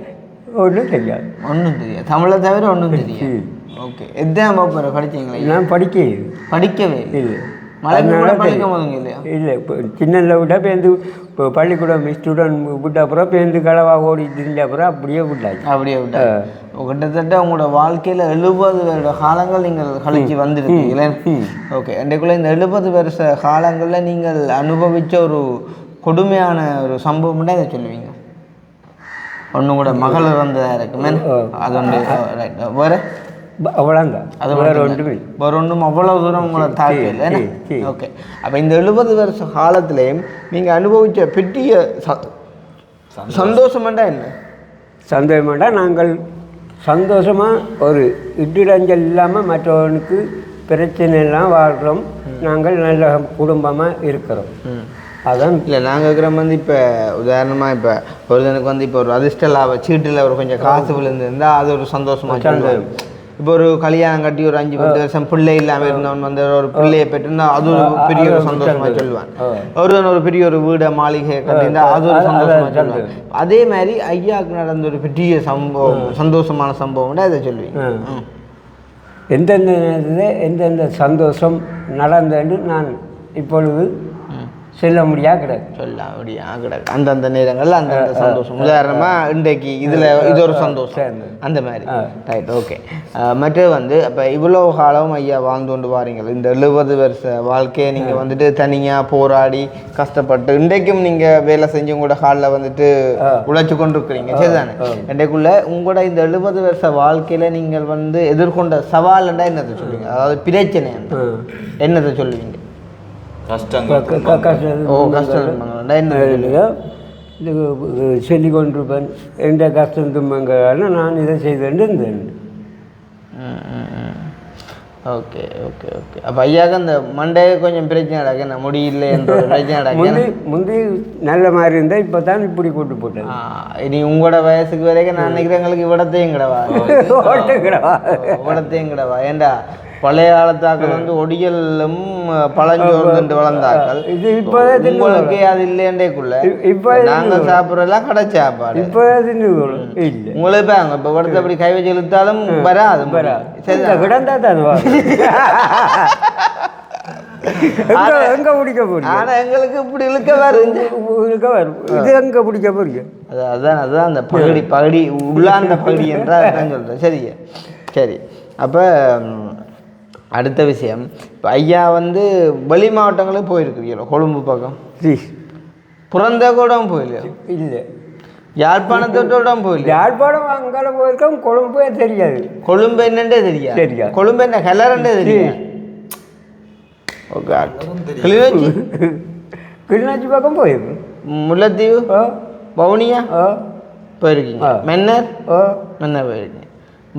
S1: ஒன்றும் தெரியாது.
S2: ஒன்றும் தெரியாது. தமிழை தவிர ஒன்றும் தெரியாது. ஓகே. எத்தனை வகுப்பு படிச்சீங்களா?
S1: நான்
S2: படிக்கவே
S1: இல்லை.
S2: மலைக்கு படிக்க போதுங்க இல்லையா?
S1: இல்லை, இப்போ சின்னல விட்டா பேருந்து இப்போ பள்ளிக்கூடம் ஸ்டூடெண்ட் விட்ட அப்புறம் பேருந்து களவாக ஓடி திரிஞ்ச அப்புறம் அப்படியே விட்டாச்சு.
S2: அப்படியே விட்டா கிட்டத்தட்ட உங்களோட வாழ்க்கையில் 70 வருட காலங்கள் நீங்கள் கழிச்சு வந்துருக்கீங்களே. ஓகே. இன்றைக்குள்ள இந்த 70 வருஷ காலங்களில் நீங்கள் அனுபவித்த ஒரு கொடுமையான ஒரு சம்பவம்னா இதை சொல்லுவீங்க? ஒன்று கூட மகள் இறந்ததாக இருக்குமே, அது ஒன்று. ரைட். வேறு
S1: அவ்வளோதான். அது வேறு ஒன்றுமே
S2: வேறு ஒன்றும் அவ்வளோ தூரம் உங்களை தாக்கல. ஓகே. அப்போ இந்த 70 வருஷ காலத்துலேயும் நீங்கள் அனுபவித்த பெரிய சந்தோஷமெண்டா என்ன?
S1: சந்தோஷமெண்டா நாங்கள் சந்தோஷமாக ஒரு இடிரஞ்சல் இல்லாமல் மற்றவனுக்கு பிரச்சனை எல்லாம் வாழ்கிறோம். நாங்கள் நல்ல குடும்பமாக இருக்கிறோம். அதான்.
S2: இல்லை, நாங்கள் இருக்கிற வந்து இப்போ உதாரணமாக இப்போ ஒருத்தனுக்கு வந்து இப்போ ஒரு அதிர்ஷ்ட லாப சீட்டில் ஒரு கொஞ்சம் காசு விழுந்துருந்தால் அது ஒரு சந்தோஷமாக சொல்லுவாங்க. இப்போ ஒரு கல்யாணம் கட்டி ஒரு 5-10 வருஷம் பிள்ளை இல்லாமல் இருந்தவன் வந்து ஒரு பிள்ளையை பெற்றிருந்தா அது ஒரு பெரிய ஒரு சந்தோஷமாக சொல்லுவான். ஒரு பெரிய ஒரு வீடை மாளிகை கட்டியிருந்தா அது ஒரு சந்தோஷமாக சொல்லுவான். அதே மாதிரி ஐயாவுக்கு நடந்த ஒரு பெரிய சம்பவம், சந்தோஷமான சம்பவம்னா இதை சொல்லுவீங்க.
S1: எந்தெந்த நேரத்தில் எந்தெந்த சந்தோஷம் நடந்தேன்னு நான் இப்பொழுது சொல்ல முடியா கிடக்கு.
S2: அந்தந்த நேரங்களில் அந்தந்த சந்தோஷம். உதாரணமாக இன்றைக்கு இதில் இது ஒரு சந்தோஷம் அந்த மாதிரி. ரைட். ஓகே. மற்றது வந்து அப்போ இவ்வளோ காலம் ஐயா வாழ்ந்து கொண்டு வாரீங்க. இந்த 70 வருஷ வாழ்க்கையை நீங்கள் வந்துட்டு தனியாக போராடி கஷ்டப்பட்டு இன்றைக்கும் நீங்கள் வேலை செஞ்சு உங்களோட ஹாலில் வந்துட்டு உழைச்சி கொண்டு இருக்கிறீங்க. சரிதானே? இன்றைக்குள்ள உங்களோட இந்த 70 வருஷ வாழ்க்கையில் நீங்கள் வந்து எதிர்கொண்ட சவால்ண்டா என்னத்தை சொல்லுவீங்க? அதாவது பிரச்சனை என்னத்தை சொல்லுவீங்க?
S1: சொல்லி கொண்டிருப்பேன். எந்த கஷ்டம் தும்பங்கால நான் இதை செய்து இருந்தேன்.
S2: Okay okay okay. அப்போ ஐயாவுக்கு அந்த மண்டையை கொஞ்சம் பிரச்சனை நடக்கு, என்ன முடியல என்ற பிரச்சனை நடக்கு.
S1: முந்தி நல்ல மாதிரி இருந்தால் இப்போ தான் இப்படி கூட்டு போட்டேன்.
S2: இனி உங்களோட வயசுக்கு வரைக்கும் நான் நினைக்கிறேன் எங்களுக்கு இவ்வளத்தையும் கிடவா இவ்வளத்தையும் கிடவா. ஏண்டா பழைய காலத்தாக்கள் வந்து ஒடியலும் பழஞ்சோர்ந்து வளர்ந்தாக்கள். இது இப்போ உங்களுக்கு அது இல்லையண்டேக்குள்ள இப்போ நாங்கள் சாப்பிட்றதெல்லாம் கடை சாப்பாடு. இப்போ இல்லை உங்களுக்கு இப்போ படத்தை அப்படி கை வச்சு இழுத்தாலும் வராது. சரி, கிடந்தா தான் எங்க பிடிக்க போறீங்க? ஆனா எங்களுக்கு இப்படி இழுக்க வரும் இது எங்க பிடிக்க போறீங்க? அதுதான் அந்த பகுடி உள்ளாந்த பகுடி என்றால் அதான் சொல்றேன். சரியா? சரி. அப்போ அடுத்த விஷயம், இப்போ ஐயா வந்து வெளி மாவட்டங்களுக்கு போயிருக்கிறீங்களோ? கொழும்பு பக்கம் புறந்த கூட போயிலையோ? இல்லை. யாழ்ப்பாணத்தோட போயில? யாழ்ப்பாணம் அங்கே போயிருக்கோம். கொழும்பே தெரியாது. கொழும்பு என்னன்றே தெரியாது. தெரியாது. கொழும்பு என்ன கலரண்டே தெரியாது. கிளிநொச்சி கிளிநொச்சி பக்கம் போயிருக்கு. முல்லைத்தீவு, வவுனியா போயிருக்கீங்க. மன்னர் போயிருக்கீங்க.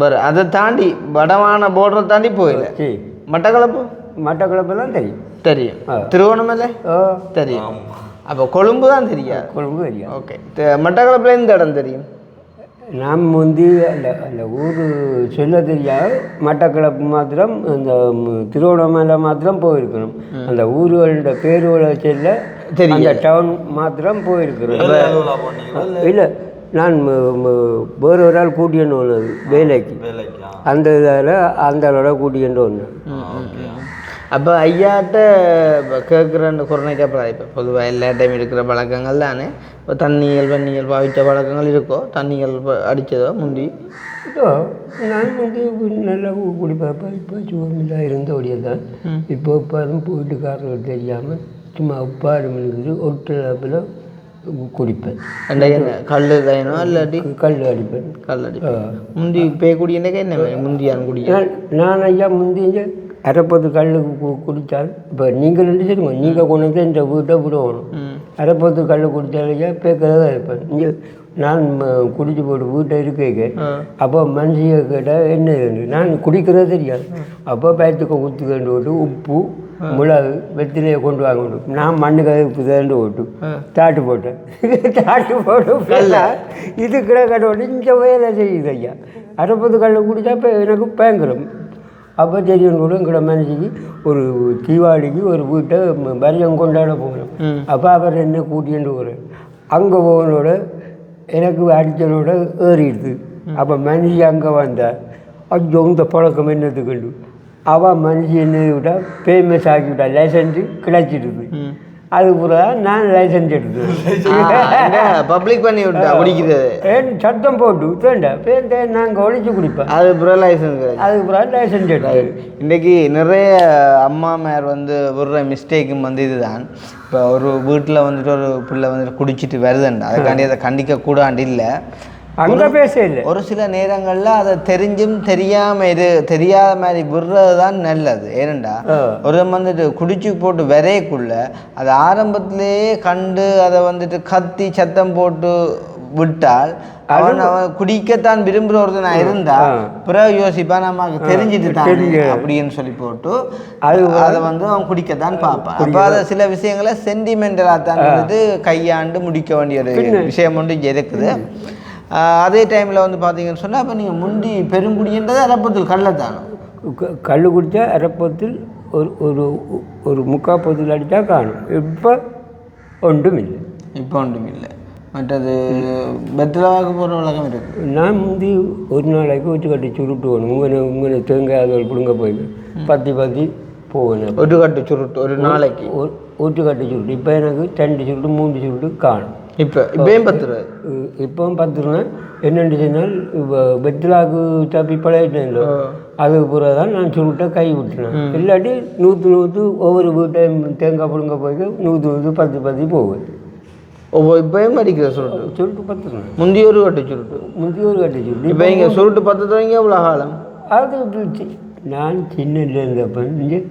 S2: பரு அதை தாண்டி வடமான போர்டரை தாண்டி போயில. மட்டக்களப்புலாம் தெரியும். திருவோணமலை தெரியும். அப்போ கொழும்பு தான் தெரியாது. கொழும்பு தெரியும். ஓகே. மட்டக்களப்புல எந்த இடம் தெரியும்? நாம் வந்து அந்த ஊர் சொல்ல தெரியாது. மட்டக்களப்பு மாத்திரம் அந்த திருவோணமலை மாத்திரம் போயிருக்கணும். அந்த ஊர்களோட பேரோட சொல்ல தெரியும். அந்த டவுன் மாத்திரம் போயிருக்கிறோம். இல்லை, நான் வேறு ஒரு ஆள் கூட்டியன்னு ஒன்று வேலைக்கு அந்த இதில் அந்த அளவோட கூட்டியன்று ஒன்று. அப்போ ஐயாட்ட கேட்குற அந்த கொரோனாக்கு அப்புறம் இப்போ பொதுவாக எல்லா டைம் இருக்கிற பழக்கங்கள் தானே. இப்போ தண்ணியல் பாவித்த பழக்கங்கள் இருக்கோ? தண்ணிகள் அடித்ததோ முந்தி? நான் வந்து நல்லா குடிப்பேன். இப்போ சுவமில்லாக இருந்தபடியே தான். இப்போ அதுவும் வீட்டுக்காரர்கள் தெரியாமல் சும்மா உப்பாடு இருக்குது ஒட்டுப்பில் குடிப்பேன். கல் தைனோ இல்லாட்டி கல் அடிப்பேன். முந்தி இப்போ குடியேக்க என்ன முந்தியான் குடிய நான் ஐயா முந்திய அரைப்பது கல்லுக்கு குடித்தால் இப்போ நீங்கள் ரெண்டு சரிங்க நீங்கள் கொண்டு வந்து இந்த வீட்டை விடணும். அரைப்பது கல் குடித்தால் ஐயா பேக்கதாக தான் இருப்பேன். இங்கே
S1: நான் குடிச்சு போட்டு வீட்டை இருக்க அப்போ மனுஷியை கேட்டால் என்ன நான் குடிக்கிறது தெரியாது. அப்போ பயத்துக்கு ஊற்றுக்கண்டு ஓட்டு உப்பு மிளகு வெத்திலையை கொண்டு வாங்க நான் மண்ணுக்கு உப்பு தேண்டு ஓட்டு தாட்டு போட்டேன். தாட்டு போட்டு இது கிடக்கட்ட ஓட்டு இந்த வேலை செய்யுது ஐயா. அரைப்பது கல்லை குடித்தா இப்போ எனக்கு பயங்கரம். அப்போ தெரியும் கூட எங்களோட மனுஷிக்கு ஒரு தீபாவளிக்கு ஒரு வீட்டை பரியம் கொண்டாட போகணும். அப்போ அவர் என்ன கூட்டிகிட்டு போகிறேன் அங்கே போகனோட எனக்கு அடித்தனோட ஏறிடுது. அப்போ மனுஷி அங்கே வந்தால் ஐயோ இந்த பழக்கம் என்னத்துக்கண்டு அவள் மனுஷி என்ன விட்டா ஃபேமஸ் ஆக்கிவிட்டா லைசன்ஸு கிடச்சிடுது. அது பூரா நான் லைசன்ஸ் எடுத்தேன்
S2: பப்ளிக் பண்ணி விட்டா குடிக்கிறது
S1: சத்தம் போட்டு தேண்டா பேர் நாங்கள் ஒழிச்சு குடிப்பேன்.
S2: அது பூரா லைசன்ஸ்
S1: அது பூரா லைசன்ஸ் எடுத்தேன்.
S2: இன்றைக்கி நிறைய அம்மாமார் விடுற மிஸ்டேக்கும் இதுதான். இப்போ ஒரு வீட்டில் வந்துட்டு ஒரு பிள்ளை வந்துட்டு குடிச்சிட்டு வருதுண்டா அதுக்காண்டி அதை கண்டிக்கக்கூடாண்டு இல்லை.
S1: அங்கே பேச இல்லை.
S2: ஒரு சில நேரங்களில் அதை தெரிஞ்சும் தெரியாத மாதிரி விடுறது தான் நல்லது. ஏனண்டா ஒரு வந்துட்டு குடிச்சு போட்டு வரையக்குள்ள அது ஆரம்பத்திலேயே கண்டு அதை வந்துட்டு கத்தி சத்தம் போட்டு விட்டால் அவன் குடிக்கத்தான் விரும்புகிற ஒருத்தன் இருந்தா பிறகு யோசிப்பா நமக்கு தெரிஞ்சிட்டு தான் அப்படின்னு சொல்லி போட்டு அதை அவன் குடிக்கத்தான் பார்ப்பான். அப்போ அதை சில விஷயங்களை சென்டிமெண்டலாக தான் வந்துட்டு கையாண்டு முடிக்க வேண்டிய ஒரு விஷயம் ஒன்று இங்கே இருக்குது. அதே டைமில் பார்த்தீங்கன்னு சொன்னால் அப்போ நீங்கள் முந்தி பெருங்குடின்றது அரப்பத்தில் கள்ளத்தானும்
S1: கல் குடித்தா அரப்பத்தில் ஒரு ஒரு முக்கால் பொதில் அடித்தா காணும். இப்போ ஒன்றும் இல்லை.
S2: இப்போ ஒன்றும் இல்லை. மற்றது பெத்தலாவுக்கு போகிற உலகம் இருக்குது.
S1: நான் முந்தி ஒரு நாளைக்கு ஒட்டு கட்டி சுருட்டு போகணும். உங்களை தேங்காய் அதை பிடுங்க போயிடும் பத்தி போகணும்.
S2: ஒட்டு கட்டு சுருட்டு ஒரு நாளைக்கு
S1: ஒட்டு கட்டி சுருட்டு. இப்போ எனக்கு 2 சுருட்டு 3 சுருட்டு காணும்.
S2: இப்போயும் 10 ரூபா.
S1: இப்போவும் 10 ரூபா. என்னென்னு சொன்னால் இப்போ பெத்லாவுக்கு தப்பி பழையிட்டேன்ல அது பூரா தான் நான் சுருட்டை கை விட்டுனேன். இல்லாட்டி 100 ஒவ்வொரு வீட்டையும் தேங்காய் பிடுங்க போய் 100 10 போகுது.
S2: இப்போயும் அடிக்கிற
S1: சுருட்டு 10 ரூபா.
S2: முந்தைய ஒரு கட்டு சுருட்டு. இப்போ இங்கே சுருட்டு 10 ரூபாய்ங்க எவ்வளோ காலம்
S1: அது நான் சின்னல இருந்தப்போ இங்கே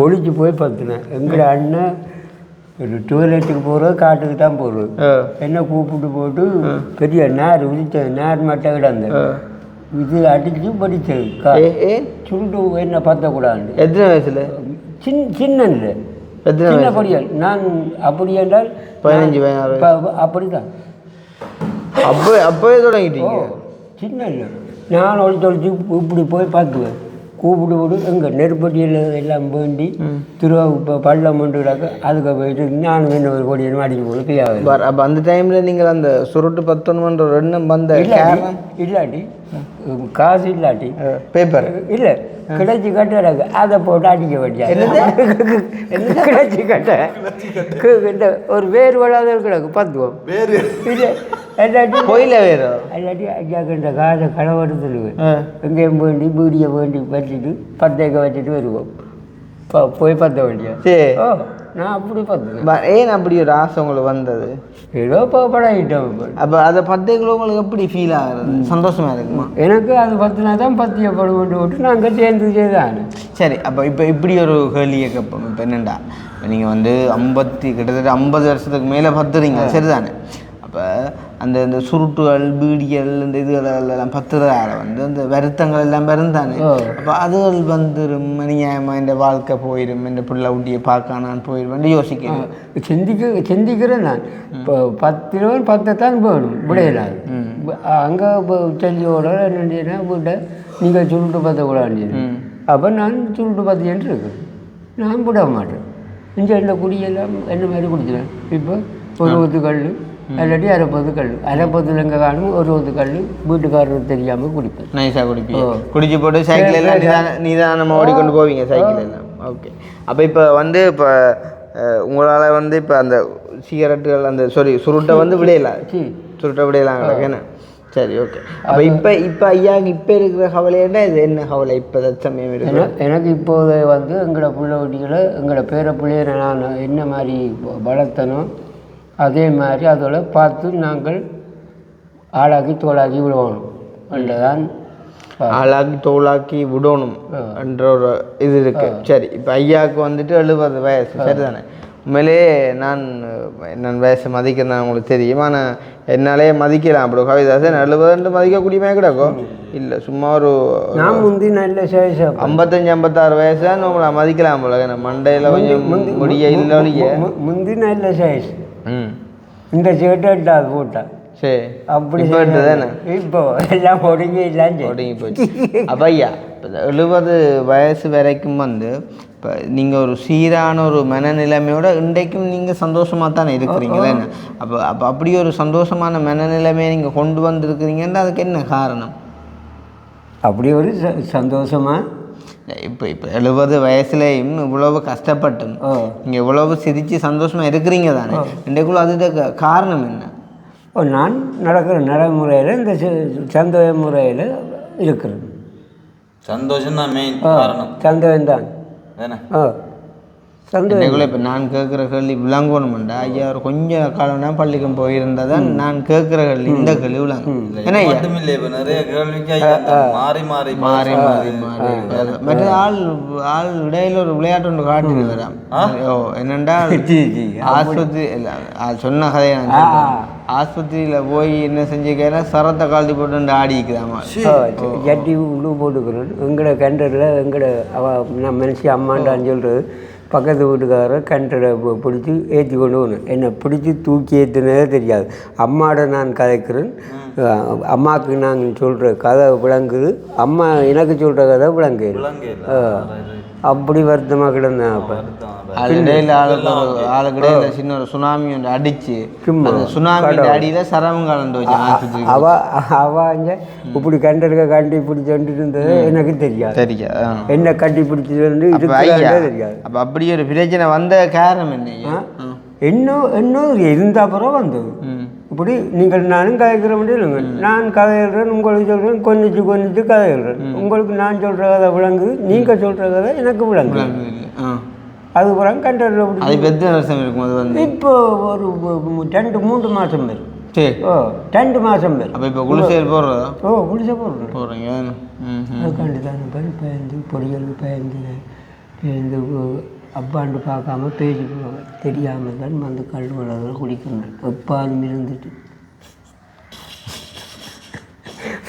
S1: ஒழிச்சு போய் பார்த்துனேன். எங்களை அண்ணன் ஒரு டூலெட்டுக்கு போகிறது காட்டுக்கு தான் போகிறது. என்ன கூப்பிட்டு போட்டு பெரிய நார் உதிச்சது நார் மட்டும் கிடந்த இது அடித்து படித்தது சுருட்டு என்ன பார்த்தக்கூடாது.
S2: எத்தனை வயசில்?
S1: சின்ன இல்லை சின்ன படியால் நான் அப்படி என்றால்
S2: 15
S1: அப்படிதான்.
S2: அப்போவே தொடங்கிட்டீங்க?
S1: சின்ன இல்லை. நான் ஒழிச்சு இப்படி போய் பார்த்துவேன். கூப்பிட்டு விடு எங்கள் நெருப்பட்டியில் எல்லாம் வேண்டி திருவா இப்போ பள்ளம் கொண்டு கிடக்க அதுக்கு போயிட்டு நானும் என்ன ஒரு கொடி அடிக்க போகணும் கையாவது.
S2: அப்போ அந்த டைமில் நீங்கள் அந்த சுருட்டு 11 எண்ணம் வந்த
S1: இல்லாட்டி காசு இல்லாட்டி
S2: பேப்பர் இல்லை
S1: கிடச்சி கட்டுறாங்க அதை போட்டு அடிக்க வேண்டிய கிடச்சி கட்ட இந்த ஒரு வேறு வளாத கிடக்கு பத்துவோம் இல்லை இல்லாட்டி
S2: கோயில வேறு
S1: இல்லாட்டி ஐயா கண்ட காசை கடவுடுதல் எங்கேயும் வேண்டி பீடியை வேண்டி வச்சுட்டு பத்தைக்க வச்சுட்டு வருவோம் போய் பற்ற வேண்டிய.
S2: சரி
S1: நான் அப்படி பார்த்தேன்.
S2: ஏன் அப்படி ஒரு ஆசை உங்களுக்கு வந்தது?
S1: ஏதோ பழகிட்டோம்.
S2: அப்போ அதை 10 கிலோ உங்களுக்கு எப்படி ஃபீல் ஆகுறது? சந்தோஷமாக இருக்குமா?
S1: எனக்கு அது 10 தான் பத்தியப்படும் விட்டு நாங்கள் சேர்ந்து செய்தான்.
S2: சரி அப்போ இப்போ இப்படி ஒரு கேள்வியை கேட்போம். இப்போ என்னண்டா இப்போ நீங்கள் கிட்டத்தட்ட 50 வருஷத்துக்கு மேலே பத்துறீங்க சரிதானே? அப்போ அந்த சுருட்டுகள் பீடிகள் இந்த இதுகளெல்லாம் பத்துறதால அந்த வருத்தங்கள் எல்லாம் இருந்தானே. அப்போ அதுகள் நியாயமாக இந்த வாழ்க்கை போயிடும் இந்த பிள்ளை ஊட்டியை பார்க்க நான் போயிடுவேன் யோசிக்கிறேன்.
S1: சிந்திக்கிறேன் நான். இப்போ 10 ரூபா 10 தான் போகணும் விடையிலாது. அங்கே இப்போ செல்லியோட என்னன்னா வீட்டை நீங்கள் சுருட்டு பற்றக்கூடாது. அப்போ நான் சுருட்டு பற்றியன்ட்டு இருக்கேன். நான் விட மாட்டேன். இந்த குடியெல்லாம் என்ன மாதிரி குடிச்சிடேன். இப்போ ஒரு ஒத்துக்கல் இல்லாட்டி 60 கல் 60 எங்கே காணும் ஒரு கல் வீட்டுக்காரருக்கு தெரியாமல் குடிப்பேன்.
S2: நைஸாக குடிப்பீங்க. குடிச்சு போட்டு சைக்கிள் எல்லாம் நிதானமாக ஓடிக்கொண்டு போவீங்க சைக்கிள் எல்லாம். ஓகே அப்போ இப்போ இப்போ உங்களால் இப்போ அந்த சிகரெட்டுகள் அந்த சுருட்டை விடையலாம் சுருட்டை விடையலாம் என்ன? சரி ஓகே. அப்போ இப்போ ஐயாவுக்கு இப்போ இருக்கிற கவலைன்னா இது என்ன கவலை இப்போ தற்சமயம் இருக்கு?
S1: எனக்கு இப்போது எங்களோட பிள்ளை குட்டிகளை எங்களோட பேர பிள்ளைய நான் என்ன மாதிரி வளர்த்தனோ அதே மாதிரி அதோட பார்த்து நாங்கள் ஆளாக்கி தோளாக்கி விடணும் என்றதான்.
S2: ஆளாக்கி தோளாக்கி விடணும் என்ற ஒரு இது இருக்குது. சரி இப்போ ஐயாவுக்கு 70 வயசு சரிதானே? உண்மையிலேயே நான் வயசை மதிக்கிறேன் உங்களுக்கு தெரியும். ஆனால் என்னாலே மதிக்கலாம் அப்படி கவிதாசன் 70 மதிக்கக்கூடியமே கிடக்கும். இல்லை சும்மா ஒரு
S1: நான் முந்தி நல்ல சைஸ்
S2: 55-56 வயசு தான் உங்களை மதிக்கலாம் போல. மண்டையில் கொஞ்சம் முடிய இல்லையே
S1: முந்தி நல்ல சைஸ். இந்த ஷர்ட்டு அது போட்டா
S2: சரி
S1: அப்படி
S2: தானே
S1: இப்போ எல்லாம் ஒடுங்கி
S2: போச்சு. அப்போ ஐயா 70 வயசு வரைக்கும் இப்போ நீங்கள் ஒரு சீரான ஒரு மனநிலைமையோட இன்றைக்கும் நீங்கள் சந்தோஷமாக தானே இருக்கிறீங்களே. அப்போ அப்படி ஒரு சந்தோஷமான மனநிலைமையை நீங்கள் கொண்டு வந்திருக்கிறீங்கன்னா அதுக்கு என்ன காரணம்? அப்படி ஒரு சந்தோஷமாக இப்போ 70 வயசுலேயும் இவ்வளவு கஷ்டப்பட்டும் நீங்கள் இவ்வளவு சிரித்து சந்தோஷமாக இருக்கிறீங்க தானே. இன்றைக்குள்ள அதுக்கு காரணம் என்ன?
S1: நான் நடக்கிற நடைமுறையில் இந்த சந்தோஷ முறையில் இருக்கிறது.
S3: சந்தோஷம் தான் மெயின் காரணம்.
S1: சந்தோஷம் தான்
S2: சந்தோஷம். இப்போ நான் கேட்குற கேள்வி விளங்கணுமெண்டா ஐயா ஒரு கொஞ்சம் காலம்னா பள்ளிக்கும் போயிருந்தா தான் நான் கேட்குற கேள்வி இந்த கேள்வி விளங்கும். ஏன்னா
S3: நிறைய கேள்விக்கு மாறி மாறி மாறி மாறி மாறி
S2: மற்ற ஆள் இடையில ஒரு விளையாட்டு ஒன்று காட்டிட்டு வரான். என்னண்டா ஆஸ்பத்திரி சொன்ன கதையை ஆஸ்பத்திரியில் போய் என்ன செஞ்சுக்கிறேன்னா சரத்தை காலத்தி போட்டு ஆடிக்குதாமா
S1: ஜட்டி உள்ளு போட்டுக்கிறேன். எங்களோட கண்டரில் நான் மனுஷி அம்மாண்டான்னு சொல்கிறது பக்கத்து வீட்டுக்காரர் கண்டரை பிடிச்சி ஏற்றி கொண்டு போகணும். என்னை பிடிச்சி தூக்கி ஏற்றுனதே தெரியாது. அம்மாவோட நான் கதைக்கிறேன். அம்மாவுக்கு நாங்கள் சொல்கிற கதை விளங்குது, அம்மா எனக்கு சொல்கிற கதை விளங்கு. அப்படி வருத்தமாக கிடந்தேன். அப்போ
S2: இடையில ஆளுக்கிடையில சின்ன ஒரு சுனாமி ஒன்று அடிச்சு சுனாமி அடியில் சரவம் கலந்து வச்சு
S1: அவ இப்படி கண்டிருக்க கண்டி பிடிச்சிட்டு இருந்தது எனக்கு தெரியாது. என்ன கட்டி பிடிச்சது தெரியாது.
S2: அப்போ அப்படி ஒரு பிரச்சனை வந்த காரணம் என்ன
S1: இன்னும் இருந்த அப்புறம் வந்தது. இப்படி நீங்கள் நானும் கதைக்கிற முடியலைங்க. நான் கதை எழுறேன், உங்களுக்கு சொல்கிறேன், கொஞ்சிச்சு கதை எழுறேன். உங்களுக்கு நான் சொல்கிற கதை விளங்குது, நீங்கள் சொல்கிற கதை எனக்கு விளங்குது. அதுக்கப்புறம் கண்டரில்
S2: வருஷம்
S1: இப்போ ஒரு 2-3 மாதம் வரும். 2 மாதம் வரும்.
S2: அப்போ இப்போ குளிசையில் போடுறதா?
S1: குளிசை போடுறேங்க. அதுக்காண்டி தான் பயந்து பொடிகளுக்கு பயந்து அப்பாண்டு பார்க்காம பேசி தெரியாமல் தான் அந்த கல்வளர்கள் குடிக்கணும். எப்பாலும் இருந்துட்டு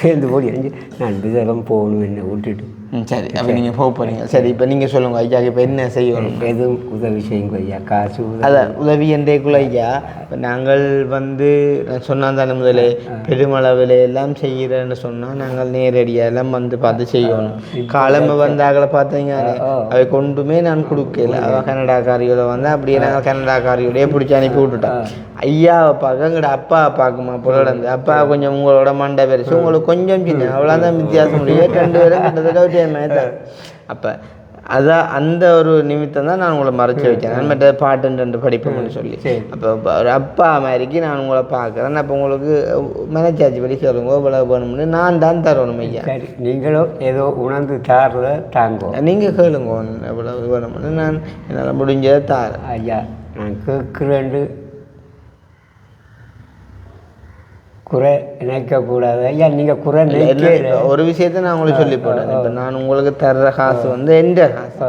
S1: சேர்ந்து போடி அஞ்சு நான் இதெல்லாம் போகணும் என்ன விட்டுட்டு.
S2: சரி அப்போ நீங்கள் போக போகிறீங்க. சரி இப்போ நீங்கள் சொல்லுங்கள் ஐயா, இப்போ என்ன செய்யணும்?
S1: எதுவும் உதவி செய்யுங்க ஐயா. காசு
S2: அதான் உதவி என்றேக்குள்ள ஐயா. இப்போ நாங்கள் நான் சொன்னால் தானே முதலே பெருமளவில் எல்லாம் செய்கிறேன்னு சொன்னால் நாங்கள் நேரடியாக எல்லாம் பார்த்து செய்யணும். காலம்பு வந்தாக்களை பார்த்தீங்க அவை கொண்டுமே நான் கொடுக்கல. அவள் கனடாக்காரியோட அப்படியே நாங்கள் கனடாக்காரியோடையே பிடிச்சி அனுப்பி விட்டுட்டோம். ஐயாவை பார்க்க எங்கள்ட அப்பாவை பார்க்குமா புலடந்து அப்பா கொஞ்சம் உங்களோட மண்டை பெருசு, உங்களுக்கு கொஞ்சம் சின்ன அவ்வளோதான் வித்தியாசம். முடியும் 2 பேரும் கிட்டத்தட்ட அப்போ அதான் அந்த ஒரு நிமித்தம் தான் நான் உங்களை மறைச்சி வச்சேன். நான் மற்ற பாட்டு படிப்போம்னு சொல்லி. அப்போ ஒரு அப்பா மாதிரிக்கு நான் உங்களை பார்க்குறேன். அப்போ உங்களுக்கு மனச்சாட்சி படி சொல்லுங்க இவ்வளோ வேணும்னு நான் தான் தரணும் ஐயா.
S1: சரி நீங்களும் ஏதோ உணர்ந்து தாரத தாங்க.
S2: நீங்கள் கேளுங்க எவ்வளோ வேணும்னு நான் என்னால் முடிஞ்சதை தாரேன்
S1: ஐயா. நான் கேட்குறேன் குறை நினைக்கக்கூடாது ஐயா. நீங்கள் குறை
S2: ஒரு விஷயத்த நான் உங்களுக்கு சொல்லி போடுறேன். இப்போ நான் உங்களுக்கு தர்ற காசு எந்த காசு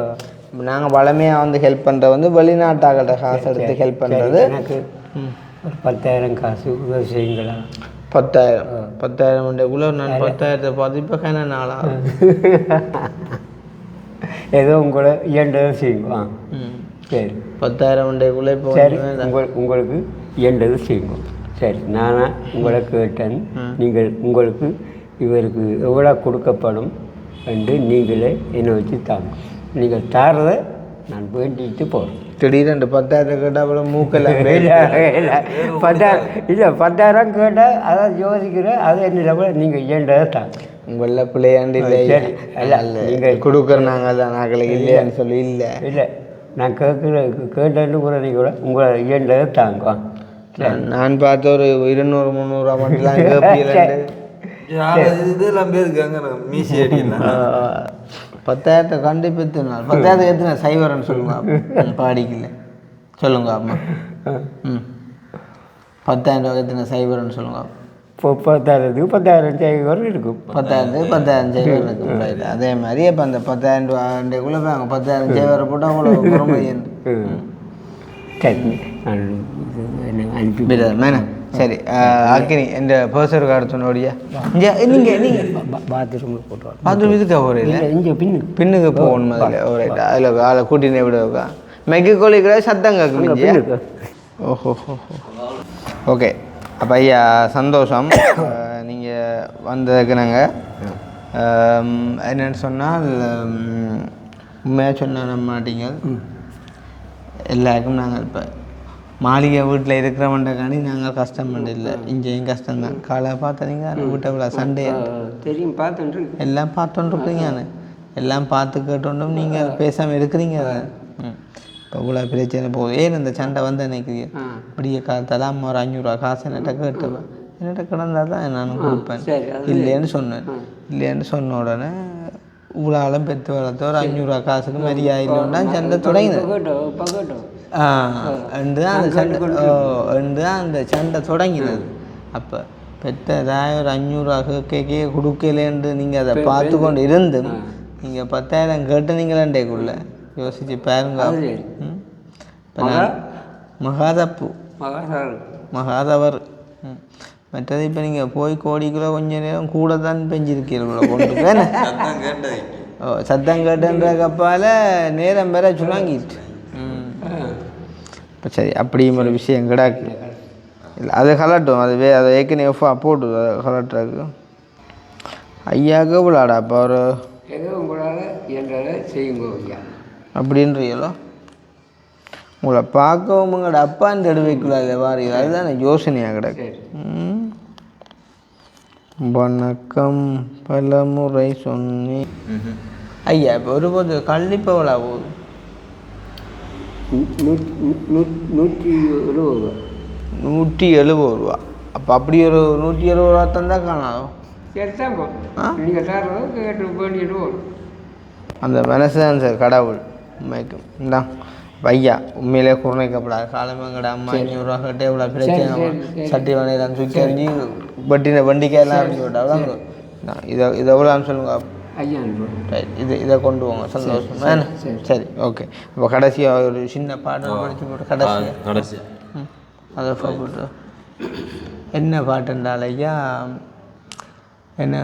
S2: நாங்கள் வளமையாக ஹெல்ப் பண்ணுறது வெளிநாட்டாக்கிட்ட காசு எடுத்து ஹெல்ப் பண்ணுறது.
S1: எனக்கு ஒரு 10,000 காசு உதவி செய்யுங்களா?
S2: 10,000 நான் 10,000 பார்த்து இப்போ கண்ண நாளாக
S1: ஏதோ உங்களை இயன்றதை செய்யுங்க. சரி
S2: 10,000 இப்போ
S1: சரி உங்களுக்கு இயன்றதை செய்யுங்க. சரி நானாக உங்களை கேட்டேன். நீங்கள் உங்களுக்கு இவருக்கு எவ்வளோ கொடுக்கப்படும் என்று நீங்களே என்னை வச்சு தாங்க. நீங்கள் தாரதை நான் வேண்டிட்டு போகிறேன்.
S2: திடீரென்று 10,000 கேட்டால் அவ்வளோ மூக்கல
S1: இல்லை 10,000 கேட்டால் அதான் யோசிக்கிறேன். அது என்ன நீங்கள் ஏண்டதை தாங்க.
S2: உங்களில் பிள்ளையாண்டு இல்லை நீங்கள் கொடுக்குற நாங்கள் தான் நாங்களுக்கு இல்லையான்னு சொல்லி இல்லை
S1: நான் கேட்டேன்னு கூட நீங்கள் கூட உங்களை ஏண்டதை தாங்க.
S2: நான் பார்த்த ஒரு 200-300 மட்டும்லாம்
S3: இதெல்லாம் பேருக்காங்க மீசி அடிக்கலாம்.
S2: 10,000 கண்டிப்பாக எத்தனை 10,000 எத்தனை சைவரன்னு சொல்லுங்க பாடிக்கல சொல்லுங்க அம்மா. 10,000 எத்தனை சைவரன்னு சொல்லுங்க.
S1: 10,000 சைவரம் இருக்கும்.
S2: 10,000 சைவரம் இருக்கும். அதே மாதிரி இப்போ அந்த 10,000 ரூபாய்க்குள்ளே 10,000 சைவரம் போட்டால் அவ்வளோ பொறுமை.
S1: சரி அனுப்பி
S2: மேனே சரி அக்கினி இந்த பர்சர் கார்டு சொன்னோடியா இங்கே நீங்கள்
S1: பாத்ரூமில் போட்டு வரோம்.
S2: பாத்ரூம் இதுக்கு போகிறீங்க
S1: இங்கே
S2: பின்னுக்கு போகணும் அதில் அதில் ஆளை கூட்டினே விடுவா மெக்கு கோழி கூட சத்தம் கேட்கும். ஓஹோ ஓகே அப்போ ஐயா சந்தோஷம். நீங்கள் வந்ததுக்கு நாங்கள் என்னென்னு சொன்னால் உண்மையாக சொன்ன மாட்டீங்க எல்லாருக்கும். நாங்கள் இப்போ மாளிகை வீட்டில் இருக்கிறவன்டக்காண்டி நாங்கள் கஷ்டம் பண்ணல, இங்கேயும் கஷ்டம்தான். காலை பார்த்தீங்க வீட்டை விட சண்டே
S1: தெரியும் பார்த்துட்டு
S2: எல்லாம் பார்த்துட்டுருக்கீங்க, எல்லாம் பார்த்து கேட்டோண்டும் நீங்கள் பேசாமல் இருக்கிறீங்க. இப்போ இவ்வளோ பிரச்சனை போகுது. ஏன் இந்த சண்டை வந்து நினைக்கிறீங்க? இப்படியே காலத்தால் அம்மா ஒரு 500 ரூபா காசு என்கிட்ட கேட்டுவேன், என்கிட்ட கிடந்தால் தான் நானும் கொடுப்பேன். இல்லைன்னு சொன்னேன். இல்லைன்னு சொன்ன உடனே இவ்வளோ ஆளும் பெற்று வளர்த்து ஒரு 500 ரூபா காசுக்கு மரியாதை இல்லைன்னா சண்டை தொடங்கினது. அந்த சண்டை தொடங்கினது. அப்போ பெற்றதாய ஒரு 500 ரூபா கேக்கே கொடுக்கலேன்னு நீங்கள் அதை பார்த்து கொண்டு இருந்து நீங்கள் 10,000 கேட்டு நீங்களாண்டேக்குள்ள யோசிச்சு பாருங்க. மகாதப்பு மகாதவர். மற்றது இப்போ நீங்கள் போய் கோடிக்குள்ளே கொஞ்சம் நேரம் கூட தான் பெஞ்சிருக்கீங்களோ கொண்டு போய் சத்தம் கேட்டுன்ற கப்பால் நேரம் வேற சுணங்கிட்டு. இப்போ சரி அப்படியும் ஒரு விஷயம் கிடாக்கு இல்லை, அது கலட்டும். அது அதை ஏற்கனவே போட்டு அதை கலட்டுறாக்கு. ஐயாவுக்கு விளாடா அப்போ ஒரு
S1: ஏதோ உங்களால் என்றதை செய்யுங்க ஐயா
S2: அப்படின்றீங்களோ? உங்களை பார்க்கவும் உங்களோட அப்பான்னு தடுவைக்குள்ளாத வாரிகள், அதுதான் யோசனையாக கிடக்கு. வணக்கம் பலமுறை சொன்னேன் ஐயா. இப்போ ஒரு போது கண்டிப்பாக போகுது 170 ரூபா. அப்போ அப்படி ஒரு 170 ரூபா தந்தால் காணாதோ?
S1: நீங்கள் கேட்டு பண்ணிடுவோம்.
S2: அந்த மனசு தான் சார் கடவுள் உண்மைக்கும். இதான் ஐயா உண்மையிலே குறைக்கப்படாது. காலமங்கட அம்மா 500 ரூபா கட்டே இவ்வளோ பிரச்சனை சட்டி வண்டியெல்லாம் சுற்றி அறிஞ்சு வட்டின வண்டிக்கெல்லாம் அறிஞ்சு விட்டாங்க. இதை எவ்வளோன்னு சொல்லுங்க
S1: ஐயா.
S2: இதை கொண்டு போங்க. சந்தோஷம். சரி ஓகே. இப்போ கடைசியாக ஒரு சின்ன பாட்டு படித்து போட்டு கடைசி அதை போட்டு என்ன பாட்டுன்றால் ஐயா, என்ன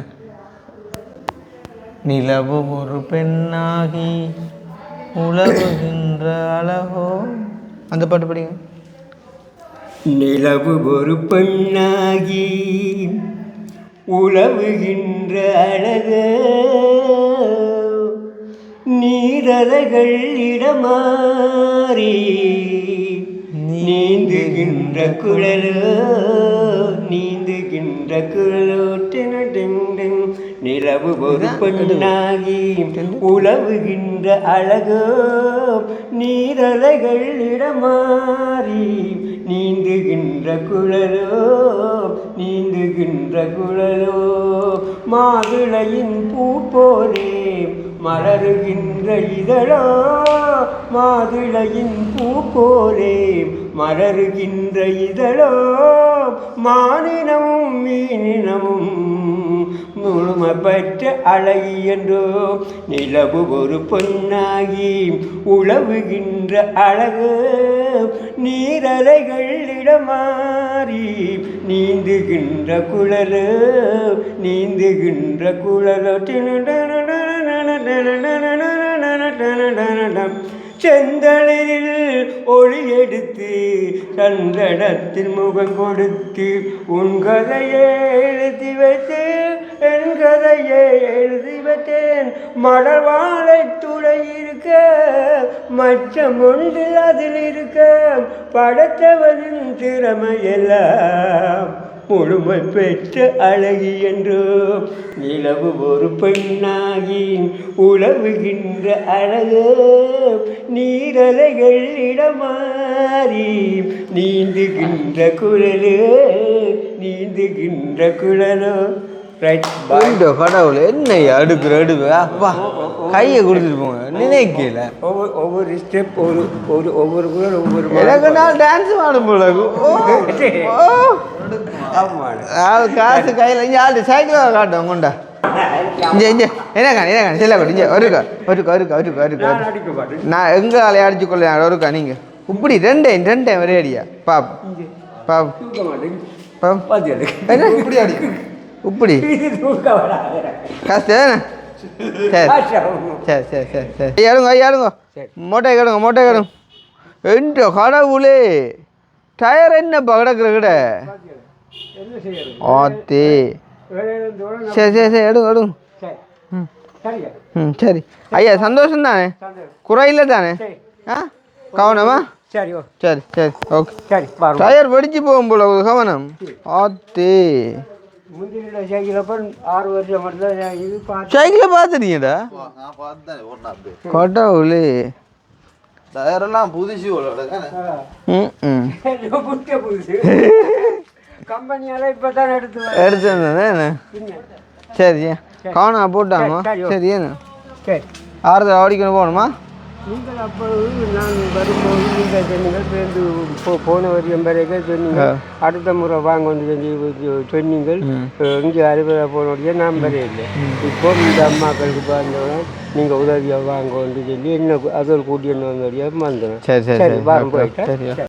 S2: நிலவு ஒரு பெண்ணாகி உலவுகின்ற அழகோ, அந்த பாட்டு படிங்க.
S1: நிலவு ஒரு பெண்ணாகி உலவுகின்ற அழகோ, நீரலைகள் இடமாறி நீந்துகின்ற குழலோ, நீந்துகின்ற குழலோ. நிலவு ஒரு பெண்ணாகி உலவுகின்ற அழகோ, நீரலைகள் இடமாறி நீந்துகின்ற குழலோ, நீந்துகின்ற குழலோ. மாதுளையின் பூ போலே மலருகின்ற இதழோ, மாதுளையின் பூ போலே மலருகின்ற இதழோ. மானினமும் மீனினமும் முழுமை பெற்ற அழகி என்றோ. நிலவு ஒரு பொன்னாகி உழவுகின்ற அழகு, நீரலைகள் இடமாறி நீந்துகின்ற குழலோ, நீந்துகின்ற குழலோ. செந்தளிரில் ஒளி எடுத்து சந்தனத்தில் முகம் கொடுத்து உன் கதையை எழுதி வைத்து என் கதையை எழுதி வைத்தேன். மலர் வாழை துளை இருக்க மச்சம் ஒன்று அதில் இருக்க, படைத்தவனின் திறமையெல்லாம் முழுமை பெற்ற அழகி என்றோ. நிலவு ஒரு பெண்ணாகி உலவுகின்ற அழகோ, நீரலைகள் இடமாறி நீந்துகின்ற குழலோ, நீந்துகின்ற குழலோ.
S2: கடவுள் என்னையா அடுக்குற அப்பா கையை கொடுத்துட்டு போங்க. நினைக்கல
S1: ஒவ்வொரு ஸ்டெப் ஒவ்வொரு குழல் ஒவ்வொரு
S2: எனக்கு நாள் டான்ஸ் ஆடும் போல. காசு கையில் இங்கே ஆள் சைக்கிள் காட்டும் கொண்டா. என்ன செல்ல இங்கே ஒருக்கா நான் எங்கே அலைய அடிச்சு கொள்ள ஒருக்கா நீங்கள் இப்படி ரெண்டே ஒரே அடியா பாப் பாப்
S1: தூக்க மாட்டேன்
S2: பாப்
S1: பார்த்து
S2: என்ன இப்படி அடி இப்படி
S1: தூக்க வராது
S2: கஷ்டம் சரி சரி சரி சரி சரி ஐயாடுங்க மோட்டை கேடுங்க என்ற கடவுளே டயர் என்னப்பா கிடக்குற கிட
S1: என்ன செய்யறது
S2: ஆத்தே
S1: வேலையில
S2: சரி சரி சரி எடுங்க
S1: சரி
S2: ம்
S1: சரிங்க
S2: ம் சரி ஐயா சந்தோஷம் தானே குறையில்லை தானே
S1: சரி
S2: ஆ கவனமா
S1: சரி ஓ
S2: சரி சரி ஓகே
S1: சரி பாருங்க
S2: டயர் வெடிச்சு போகும் போல கவனம் ஆத்தே
S1: முந்தின சைக்கிள் அப்போ 6 வருஷம் மட்டும்தான் இது பார்த்து
S2: சைக்கிளை பார்த்துட்டீங்கடா
S3: நான் பார்த்தேன் ஓடினாது
S2: கடவுளே
S3: டயரெல்லாம் புதுசு
S2: ம் ம்
S1: புட்டே புதுசு கம்பெனியால இப்போ தான் எடுத்து
S2: எடுத்து வந்தேன் சரி கவனம் போட்டாங்க
S1: சரி, ஓகே.
S2: சரி ஏன்னு
S1: சரி
S2: ஆறுதல் ஓடிக்கணும் போகணுமா
S1: நீங்கள் அப்பொழுது நான் வரும்போது நீங்கள் சொன்னீங்கள் பேருந்து போன வருஷம் வரைக்கும் சொன்னீங்கள் அடுத்த முறை வாங்கன்னு சொல்லி சொன்னீங்கள் இங்கே அறுபதா போனோடைய நான் வரையில்லை இப்போ இந்த அம்மாக்களுக்கு பார்த்தோன்னா நீங்கள் உதவியாக வாங்கன்னு சொல்லி என்ன அதோட கூட்டின்னு வந்தோடைய வந்தேன்
S2: சரி சரி
S1: சரி
S2: சரி
S1: வாங்க
S2: ஓகே,
S1: போயிட்டேன்
S2: சரி